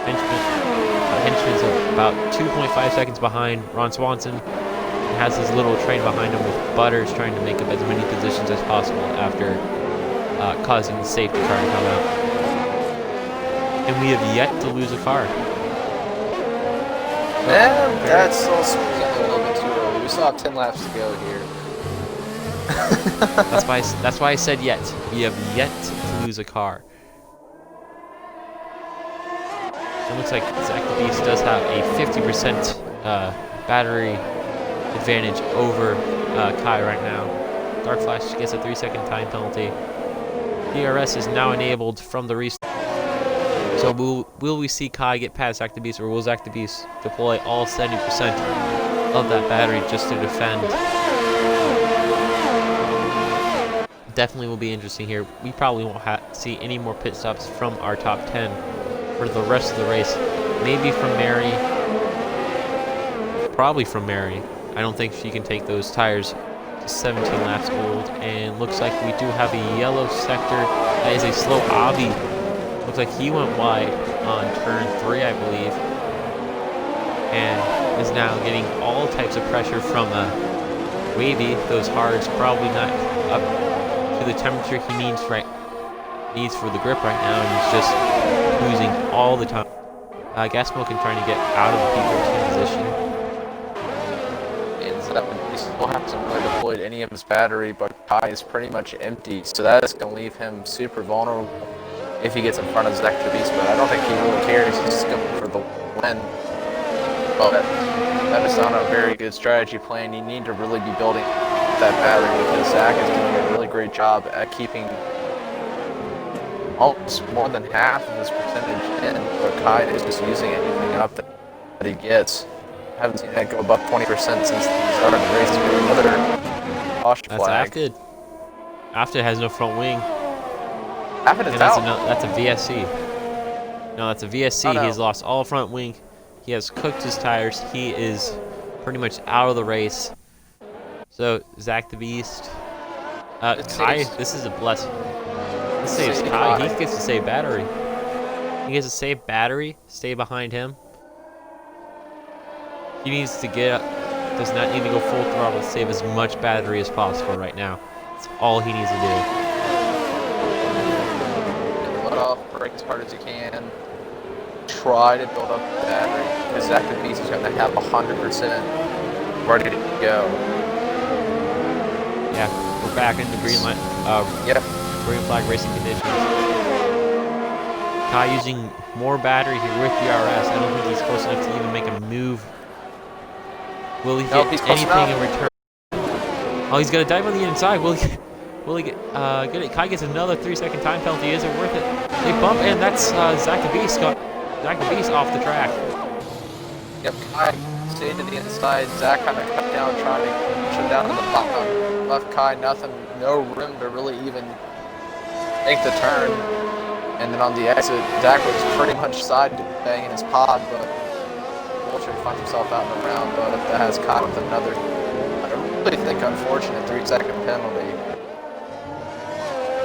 Henchman's about 2.5 seconds behind Ron Swanson. He has his little train behind him with Butters trying to make up as many positions as possible after causing the safety car to come out. And we have yet to lose a car. Man, that's still speaking a little bit too early. We still have 10 laps to go here. That's why I said yet. We have yet to lose a car. It looks like Zach the Beast does have a 50% battery advantage over Kai right now. Dark Flash gets a 3-second time penalty. DRS is now enabled from the restart. So will we see Kai get past Zach the Beast, or will Zach the Beast deploy all 70% of that battery just to defend? Definitely will be interesting here. We probably won't see any more pit stops from our top 10 for the rest of the race. Maybe from Mary. Probably from Mary. I don't think she can take those tires to 17 laps old. And looks like we do have a yellow sector. That is a slow Avi. Looks like he went wide on turn 3, I believe. And is now getting all types of pressure from Wavy. Those hards probably not up to the temperature he needs for the grip right now, and he's just losing all the time. Gas smoking trying to get out of the P14 position. And so that he still hasn't really deployed any of his battery, but Kai is pretty much empty, so that is going to leave him super vulnerable if he gets in front of Zach the Beast, but I don't think he really cares. He's just going for the win. But that is not a very good strategy plan. You need to really be building that battery, because Zach is doing a really great job at keeping almost more than half of his percentage in, but Kai is just using anything up that he gets. I haven't seen that go above 20% since the start of the race. Another caution flag. That's Afted. Afted has no front wing. Afted is out. That's a VSC. No, that's a VSC. Oh, no. He's lost all front wing. He has cooked his tires. He is pretty much out of the race. So, Zach the Beast. Kai, this is a blessing. This saves Kai. He gets to save battery. He gets to save battery, stay behind him. He needs to does not need to go full throttle to save as much battery as possible right now. That's all he needs to do. Let off, brake as hard as you can. Try to build up the battery, because Zach the Beast is going to have 100% ready to go. Yeah, we're back in the green light. Green flag racing conditions. Kai using more battery here with DRS. I don't think he's close enough to even make a move. Will he get anything in return? Oh, he's gonna dive on the inside. Will he get it? Kai gets another 3-second time penalty. Is it worth it? They bump, and that's Zach the Beast got Zach the Beast off the track. Yep, Kai stayed to the inside. Zach kind of cut down, trying to push him down to the bottom. Left Kai nothing, no room to really even make the turn. And then on the exit, Zach was pretty much side banging his pod, but Vulture finds himself out in the round. But that has Kai with another, I really think, unfortunate 3-second penalty.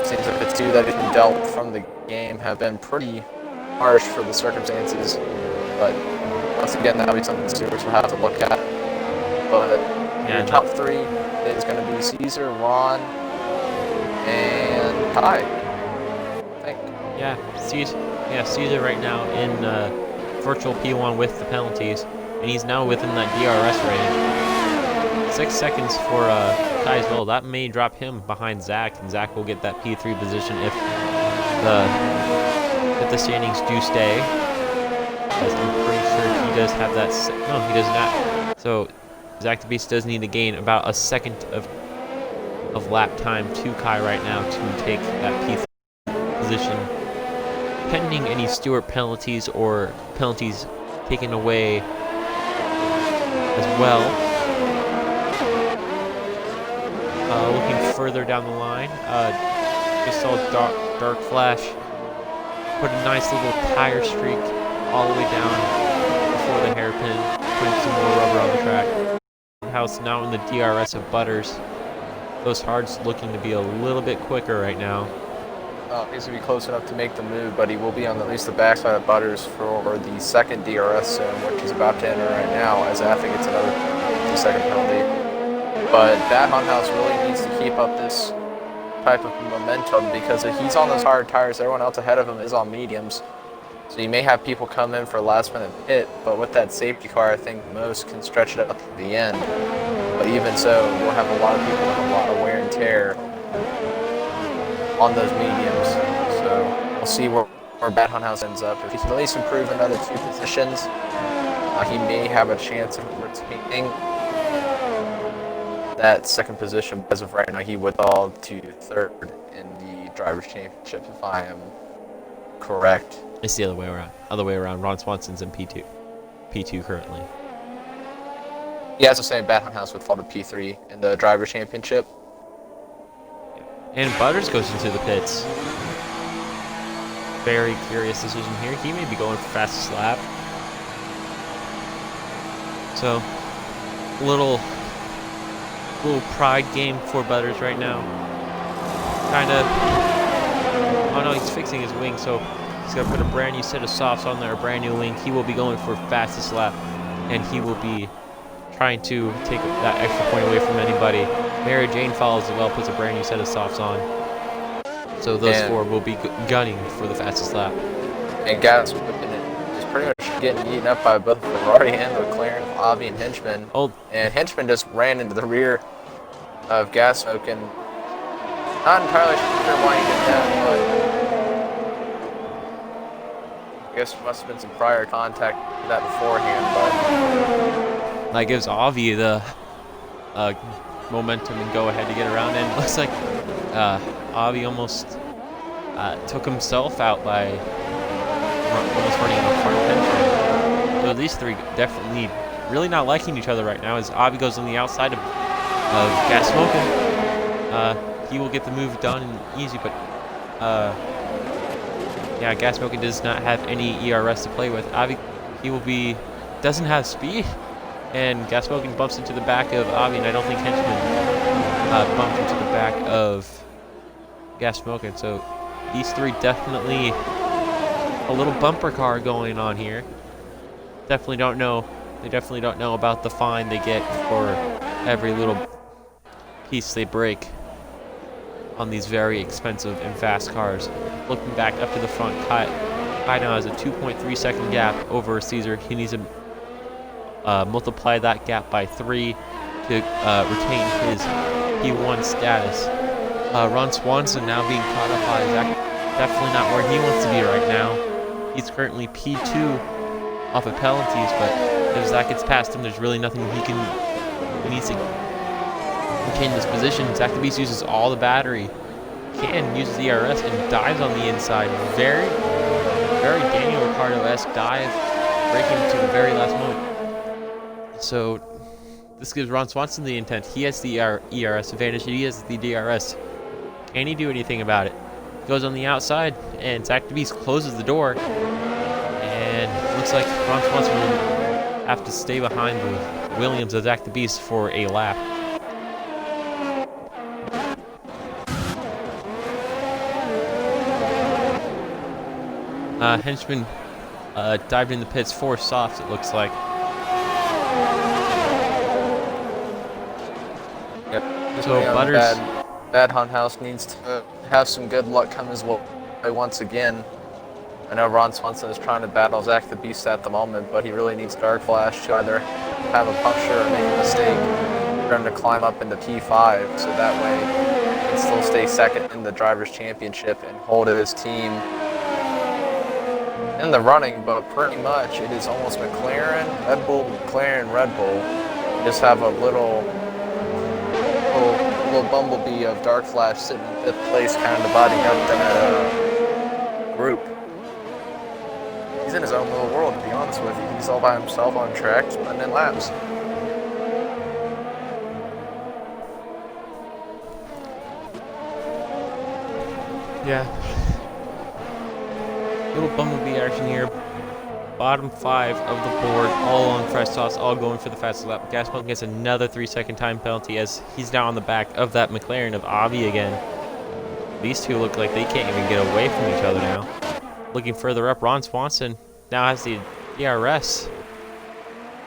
Seems like the two that have been dealt from the game have been pretty harsh for the circumstances. But once again, that'll be something stewards will have to look at. But your top three is going to be Caesar, Ron, and Kai. I think. Yeah, Caesar right now in virtual P1 with the penalties, and he's now within that DRS range. 6 seconds for Kai as well. That may drop him behind Zach, and Zach will get that P3 position if the standings do stay. As I'm pretty sure he does have that. No, he does not. So Zach the Beast does need to gain about a second of lap time to Kai right now to take that P3 position. Pending any Stewart penalties or penalties taken away as well. Looking further down the line, just saw Dark Flash put a nice little tire streak all the way down before the hairpin, putting some more rubber on the track. House now in the DRS of Butters. Those hards looking to be a little bit quicker right now. He's going to be close enough to make the move, but he will be on at least the backside of Butters for the second DRS zone, which he's about to enter right now, as Affin gets another 2-second penalty. But that Funhouse really needs to keep up this type of momentum, because if he's on those hard tires, everyone else ahead of him is on mediums. So you may have people come in for a last-minute pit, but with that safety car, I think most can stretch it up to the end. But even so, we'll have a lot of people with a lot of wear and tear on those mediums. So we'll see where Bad Funhouse ends up. If he can at least improve another 2 positions, he may have a chance of retaining that second position. As of right now, he would fall to third in the Drivers' Championship, if I am correct. It's the other way around. Ron Swanson's in P2 currently. Yeah, as I was saying, Bad Funhouse would fall to P3 in the Drivers' Championship. And Butters goes into the pits. Very curious decision here. He may be going for fastest lap. So, little pride game for Butters right now. Oh no, he's fixing his wing, so he's gonna put a brand new set of softs on there, a brand new wing. He will be going for fastest lap, and he will be trying to take that extra point away from anybody. Mary Jane follows as well, puts a brand new set of softs on. So those four will be gunning for the fastest lap. And Gas is pretty much getting eaten up by both Ferrari and McLaren, Avi and Henchman. And Henchman just ran into the rear of Gas Smoke, and not entirely sure why he did that, but I guess there must have been some prior contact to that beforehand. But that gives Avi the momentum and go ahead to get around, and it looks like Avi almost took himself out by almost running a front Henchman. So these three definitely really not liking each other right now, as Avi goes on the outside of Gas Smoking. He will get the move done and easy, but yeah, Gas Smoking does not have any ERS to play with. Avi, doesn't have speed, and Gas Smoking bumps into the back of Avi, and I don't think Henchman bumped into the back of Gas Smoking. So these three definitely a little bumper car going on here. Definitely don't know. They definitely don't know about the fine they get for every little piece they break on these very expensive and fast cars. Looking back up to the front, Kai now has a 2.3 second gap over Caesar. He needs to multiply that gap by 3 to retain his P1 status. Ron Swanson now being caught up by Zach. Definitely not where he wants to be right now. He's currently P2 off of penalties, but if Zach gets past him, there's really nothing he needs to retain this position. Zach the Beast uses all the battery, uses the ERS, and dives on the inside. Very, very Daniel Ricciardo-esque dive, breaking to the very last moment. So this gives Ron Swanson the intent. He has the ERS advantage. He has the DRS. Can he do anything about it? Goes on the outside, and Zach DeBeest closes the door. And looks like Ron Swanson will have to stay behind the Williams of Zach DeBeest for a lap. Henchman dived in the pits for soft, it looks like. Yep. So Butters... Bad Hunt House needs to have some good luck come his way once again. I know Ron Swanson is trying to battle Zach the Beast at the moment, but he really needs Dark Flash to either have a puncture or make a mistake for him to climb up into P5, so that way he can still stay second in the Drivers' Championship and hold his team in the running. But pretty much it is almost McLaren, Red Bull, McLaren, Red Bull. You just have a little bumblebee of Dark Flash sitting in 5th place, kind of dividing up that group. He's in his own little world, to be honest with you. He's all by himself on tracks, putting in laps. Yeah. Little bumblebee action here. Bottom 5 of the board, all on fresh sauce, all going for the fastest lap. Gaspon gets another 3-second time penalty as he's now on the back of that McLaren of Avi again. These two look like they can't even get away from each other now. Looking further up, Ron Swanson now has the DRS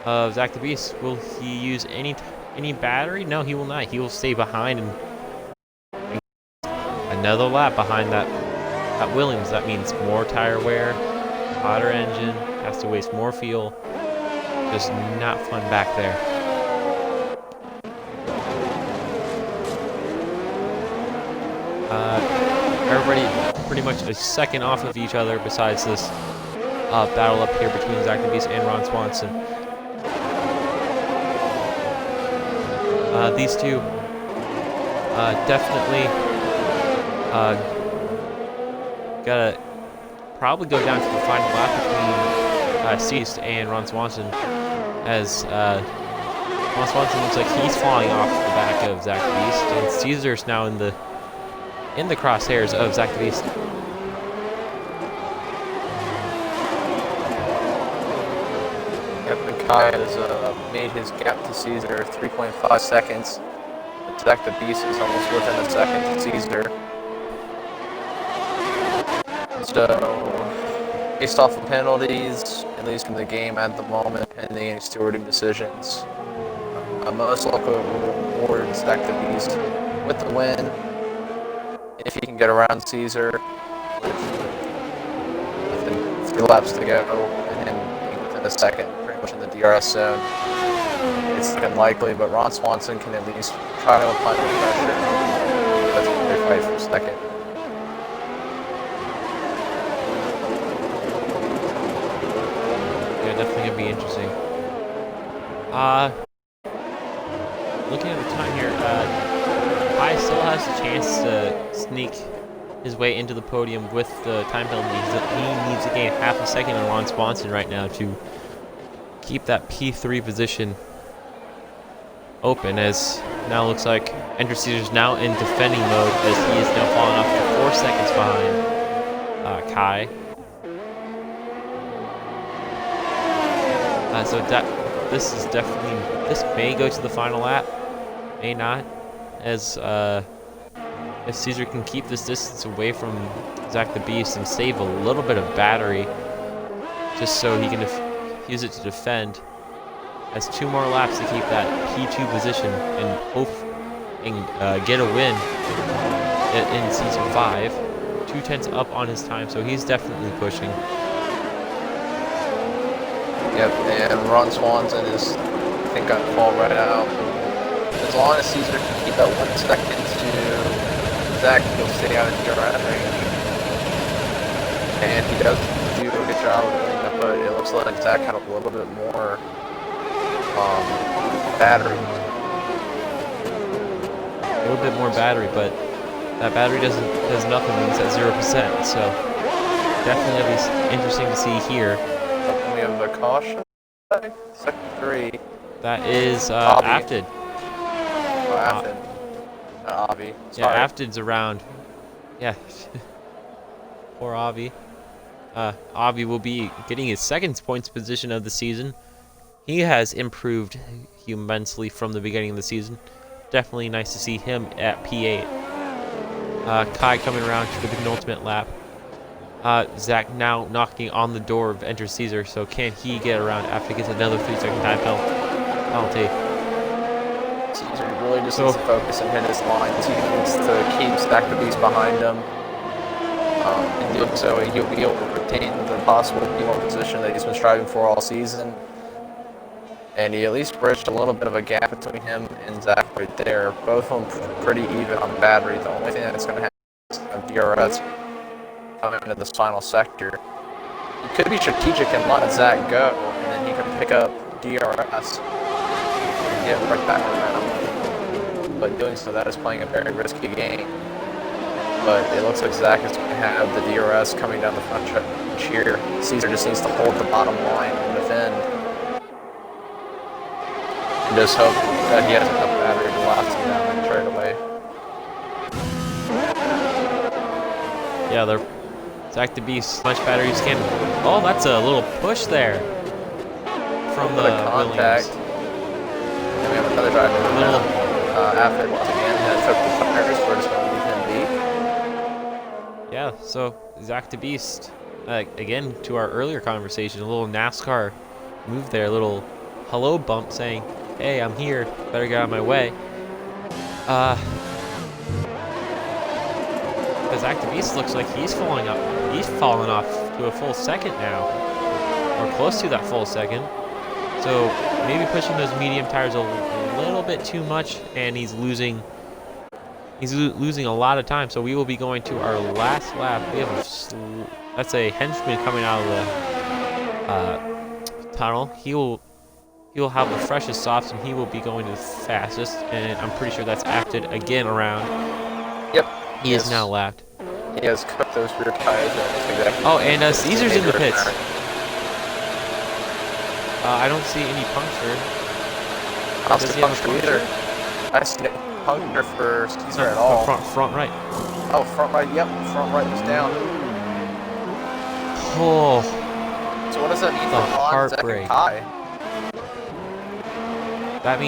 of Zach the Beast. Will he use any battery? No, he will not. He will stay behind and another lap behind that Williams. That means more tire wear, hotter engine, has to waste more fuel. Just not fun back there. Everybody pretty much a second off of each other besides this battle up here between Zach DeBeest and Ron Swanson. These two definitely gotta probably go down to the final lap between Ceased and Ron Swanson, as Ron Swanson looks like he's falling off the back of Zach DeBeest, and Caesar's now in the crosshairs of Zach DeBeest. Captain Kai has made his gap to Caesar 3.5 seconds. Zach DeBeest is almost within a second to Caesar. So, based off of penalties, at least in the game at the moment, pending any stewarding decisions, most likely will reward Zach DeBeest with the win if he can get around Caesar with 3 laps to go and him being within a second, pretty much in the DRS zone. It's unlikely, but Ron Swanson can at least try to apply the pressure. That's a great fight for second. Definitely gonna be interesting. Looking at the time here, Pi still has a chance to sneak his way into the podium with the time penalty. He needs to gain half a second on Ron Swanson right now to keep that P3 position open, as now looks like Andrew Caesar's now in defending mode as he is now falling off to 4 seconds behind Kai. So this may go to the final lap, may not, as if Caesar can keep this distance away from Zach the Beast and save a little bit of battery, just so he can use it to defend. Has 2 more laps to keep that P2 position and hope and get a win in season 5. 2/10 up on his time, so he's definitely pushing. Yep, and Ron Swanson is, I think, going to fall right out. As long as Caesar can keep that 1 second to Zach, he'll stay out of DRS range. And he does do a good job of doing that, but it looks like Zach had a little bit more battery. A little bit more battery, but that battery does nothing when it's at 0%, so definitely at least interesting to see here. We have the caution, second 3, That is Avi. Afted. Oh, Afton. Avi. Yeah, Sorry. Afted's around. Yeah. Poor Avi. Avi will be getting his second points position of the season. He has improved immensely from the beginning of the season. Definitely nice to see him at P8. Kai coming around to the penultimate lap. Zach now knocking on the door of Enter Caesar, so can he get around after he gets another 3-second time penalty? Caesar really just needs to focus and hit his lines. He needs to keep Stack the Beast behind him. In doing so, he'll be able to retain the possible P1 position that he's been striving for all season. And he at least bridged a little bit of a gap between him and Zach right there. Both of them pretty even on battery. The only thing that's going to happen is a DRS coming into this final sector. He could be strategic and let Zach go, and then he can pick up DRS and get right back around. But doing so, that is playing a very risky game. But it looks like Zach is going to have the DRS coming down the front stretch here. Caesar just needs to hold the bottom line and defend. And just hope that he has enough battery to last him down and straight away. Yeah, they're Zach the Beast, much battery scan. Oh, that's a little push there from the contact. Williams. And we have another driver after once again that took the tires. We're just going to leave him be. Yeah, so Zach the Beast, again, to our earlier conversation, a little NASCAR move there, a little hello bump saying, hey, I'm here, better get out of my way. Zach the Beast looks like he's falling off to a full second now, or close to that full second. So maybe pushing those medium tires a little bit too much, and he's losing a lot of time. So we will be going to our last lap. We have that's a henchman coming out of the tunnel. He will have the freshest softs, and he will be going to the fastest. And I'm pretty sure that's Afted again around. Yep. He is now lapped. He has cut those rear tires. Exactly. Oh, and Caesar's in the pits. I don't see any puncture. I don't see puncture either. I see no puncture for Caesar at all. Front right. Oh, front right. Yep, front right was down. Oh. So what does that mean for Han, Zach, and Kai? That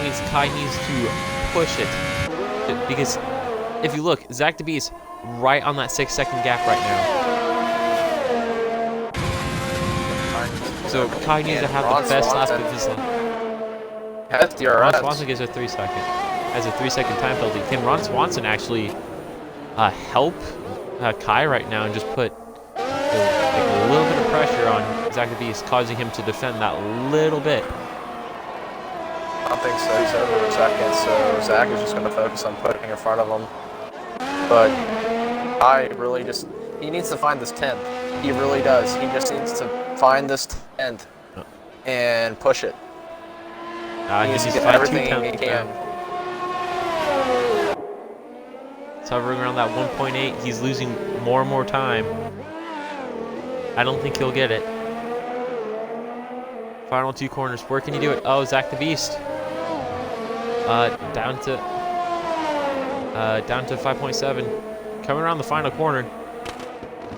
means Kai needs to push it, because if you look, Zach the Beast right on that 6-second gap right now. So Kai needs to have the best lap of his life. Has DRS. Ron Swanson gives a 3-second. Has a 3-second time penalty. Can Ron Swanson actually help Kai right now and just put a little bit of pressure on Zach the Beast, causing him to defend that little bit? I don't think so. He's over a second, so Zach is just going to focus on putting in front of him. But I really he needs to find this 10th. He really does. He just needs to find this 10th and push it. He needs to get everything he can. It's hovering around that 1.8. He's losing more and more time. I don't think he'll get it. Final 2 corners. Where can he do it? Oh, Zach the Beast. Down to 5.7. Coming around the final corner.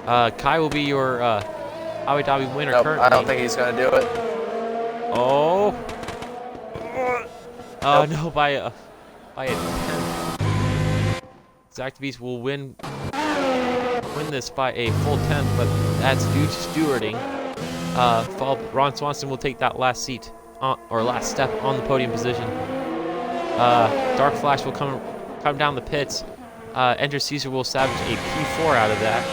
Kai will be your Abu Dhabi winner currently. I don't think he's going to do it. Oh. No, by a 10. Zach the Beast will win this by a full 10, but that's due to stewarding. Ron Swanson will take that last seat, or last step on the podium position. Dark Flash will come down the pits. Enter Caesar will salvage a P4 out of that.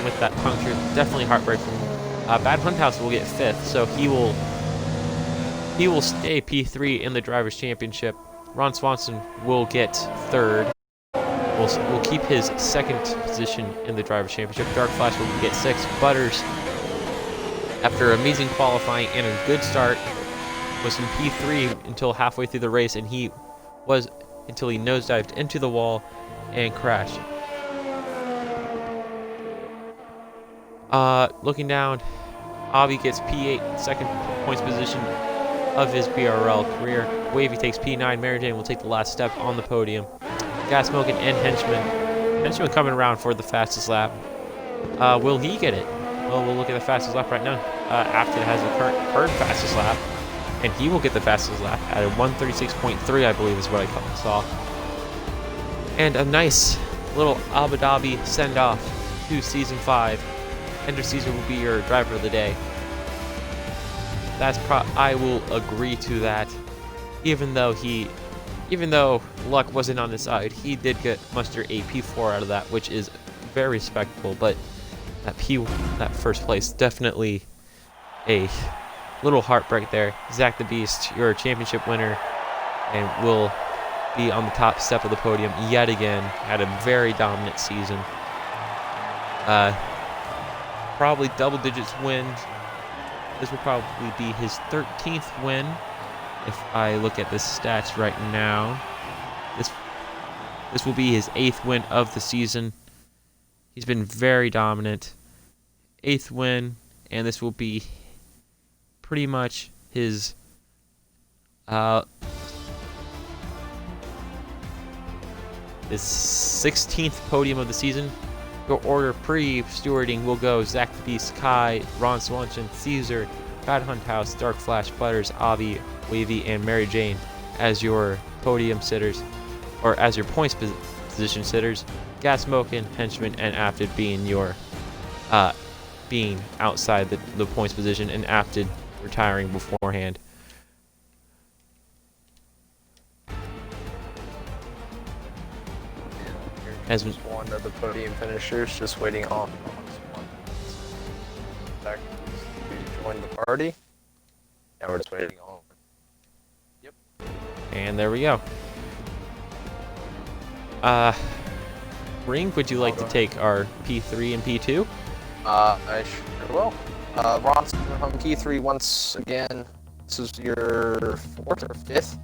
With that puncture, definitely heartbreaking. Bad Hunt House will get 5th, so he will stay P3 in the Drivers' Championship. Ron Swanson will get 3rd. Will keep his 2nd position in the Drivers' Championship. Dark Flash will get 6th. Butters, after amazing qualifying and a good start, was in P3 until halfway through the race, and until he nosedived into the wall and crashed. Looking down, Avi gets P8, second points position of his BRL career. Wavy takes P9. Mary Jane will take the last step on the podium. Gas Smoking and Henchman coming around for the fastest lap. Will he get it? Well, we'll look at the fastest lap right now. Afton has the current fastest lap, and he will get the fastest lap at a 1:36.3, I believe is what I saw. And a nice little Abu Dhabi send-off to Season 5. Ender Caesar will be your driver of the day. I will agree to that. Even though luck wasn't on his side, he did muster a P4 out of that, which is very respectable. But that first place, definitely a little heartbreak there. Zach the Beast, your championship winner, and will be on the top step of the podium yet again. Had a very dominant season. Probably double digits wins. This will probably be his 13th win if I look at the stats right now. This will be his 8th win of the season. He's been very dominant. 8th win, and this will be pretty much his his 16th podium of the season. Your order Prix stewarding will go Zach the Beast, Kai, Ron Swanson, Caesar, God Hunt House, Dark Flash, Butters, Avi, Wavy, and Mary Jane as your podium sitters, or as your points position sitters. Gas Smoking, Henchman, and Afted being your being outside the points position, and Afted retiring beforehand. As one of the podium finishers, just waiting on back to join the party. Now we're just waiting on. Yep. And there we go. Ring, would you like to take our P3 and P2? I sure will. Ron's from P3 once again. This is your 4th or 5th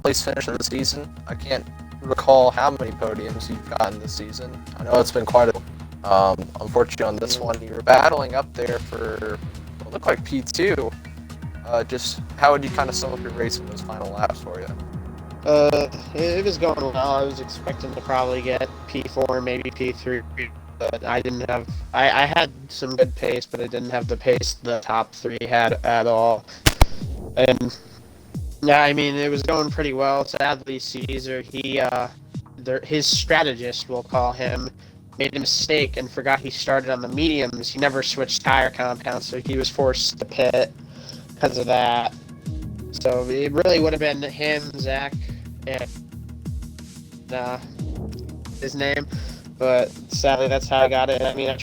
place finish of the season. I can't recall how many podiums you've gotten this season. I know it's been quite a unfortunately on this one you were battling up there for what looked like P2. Just how would you kind of sum up your race in those final laps for you? It was going well. I was expecting to probably get P4, maybe P3, but I didn't have. I had some good pace, but I didn't have the pace the top 3 had at all. And yeah, I mean, it was going pretty well. Sadly, Caesar, his strategist, we'll call him, made a mistake and forgot he started on the mediums. He never switched tire compounds, so he was forced to pit because of that. So it really would have been him, Zach, and his name. But sadly, that's how I got it. I mean, I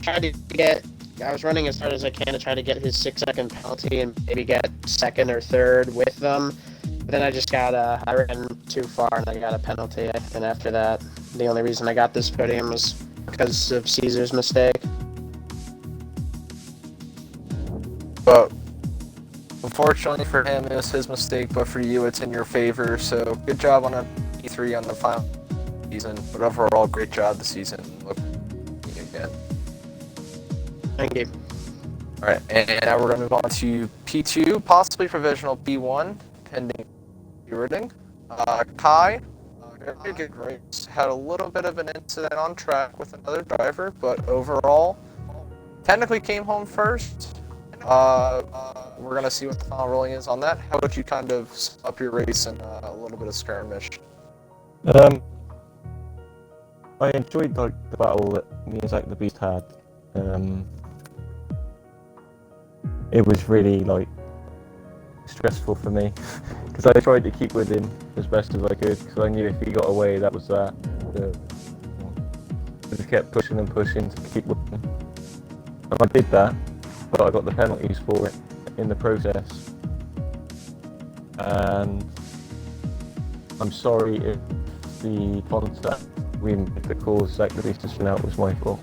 was running as hard as I can to try to get his 6-second penalty and maybe get 2nd or 3rd with them. But then I just got I ran too far and I got a penalty. And after that, the only reason I got this podium was because of Caesar's mistake. But unfortunately for him, it was his mistake, but for you, it's in your favor. So good job on a P3 on the final season. But overall, great job this season. Look again. Thank you. All right, and now we're going to move on to P2, possibly provisional P1, pending stewarding. Kai, very good race. Had a little bit of an incident on track with another driver, but overall, technically came home first. We're going to see what the final ruling is on that. How about you kind of sum up your race and a little bit of skirmish? I enjoyed the battle that me and Zach the Beast had. It was really stressful for me because I tried to keep with him as best as I could because I knew if he got away, that was that. I just kept pushing and pushing to keep with him, and I did that, but I got the penalties for it in the process. And I'm sorry if the contact we made that caused Zach the Beast to spin out was my fault.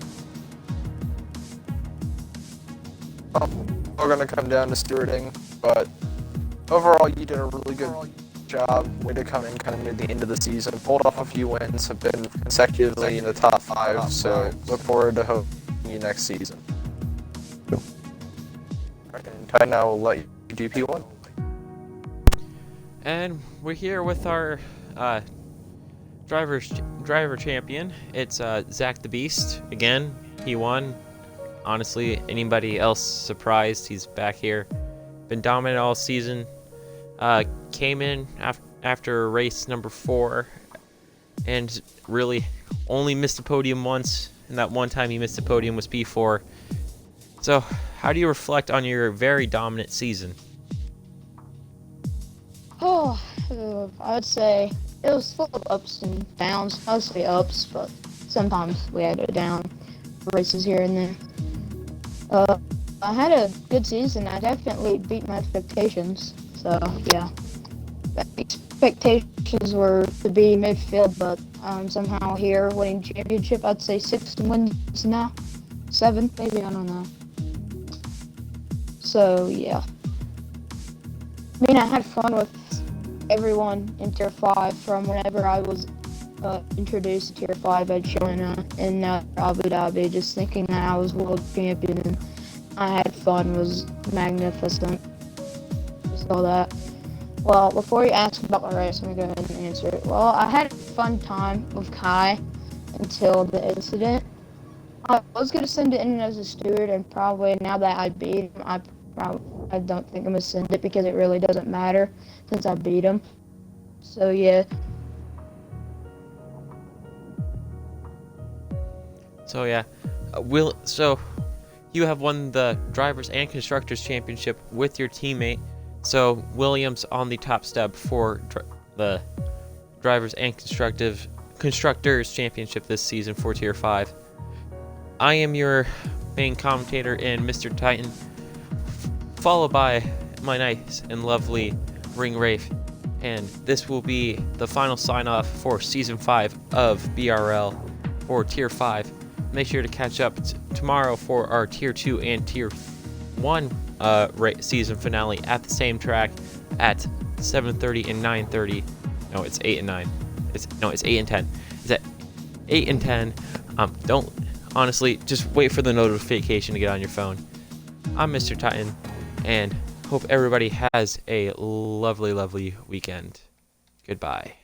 We're going to come down to stewarding, but overall you did a really good job. Way to come in kind of near the end of the season. Pulled off a few wins, have been consecutively in the top 5, so look forward to hoping you next season. Titan, I will let you do P1. And we're here with our driver champion. It's Zach the Beast again. He won. Honestly, anybody else surprised? He's back here. Been dominant all season. Came in after race number 4, and really only missed the podium once. And that one time he missed the podium was P4. So, how do you reflect on your very dominant season? Oh, I would say it was full of ups and downs. Mostly ups, but sometimes we had a down races here and there. I had a good season. I definitely beat my expectations. So yeah, the expectations were to be midfield, but somehow here winning championship. I'd say 6 wins now, 7 maybe. I don't know. So yeah, I mean I had fun with everyone in Tier 5 from whenever I was introduced to Tier 5 at China and now Abu Dhabi, just thinking that I was world champion and I had fun was magnificent. Just all that. Well, before you ask about my race, I'm going to go ahead and answer it. Well, I had a fun time with Kai until the incident. I was going to send it in as a steward, and probably now that I beat him, I don't think I'm going to send it because it really doesn't matter since I beat him. So, yeah. So, yeah. So, you have won the Drivers' and Constructors' Championship with your teammate. So, Williams on the top step for the Drivers' and Constructors' Championship this season for Tier 5. I am your main commentator in Mr. Titan, followed by my nice and lovely Ring Wraith, and this will be the final sign-off for Season 5 of BRL for Tier 5. Make sure to catch up tomorrow for our Tier 2 and Tier 1 season finale at the same track at 7:30 and 9:30. No, it's 8 and 9. It's 8 and 10. It's at 8 and 10. Honestly, just wait for the notification to get on your phone. I'm Mr. Titan, and hope everybody has a lovely, lovely weekend. Goodbye.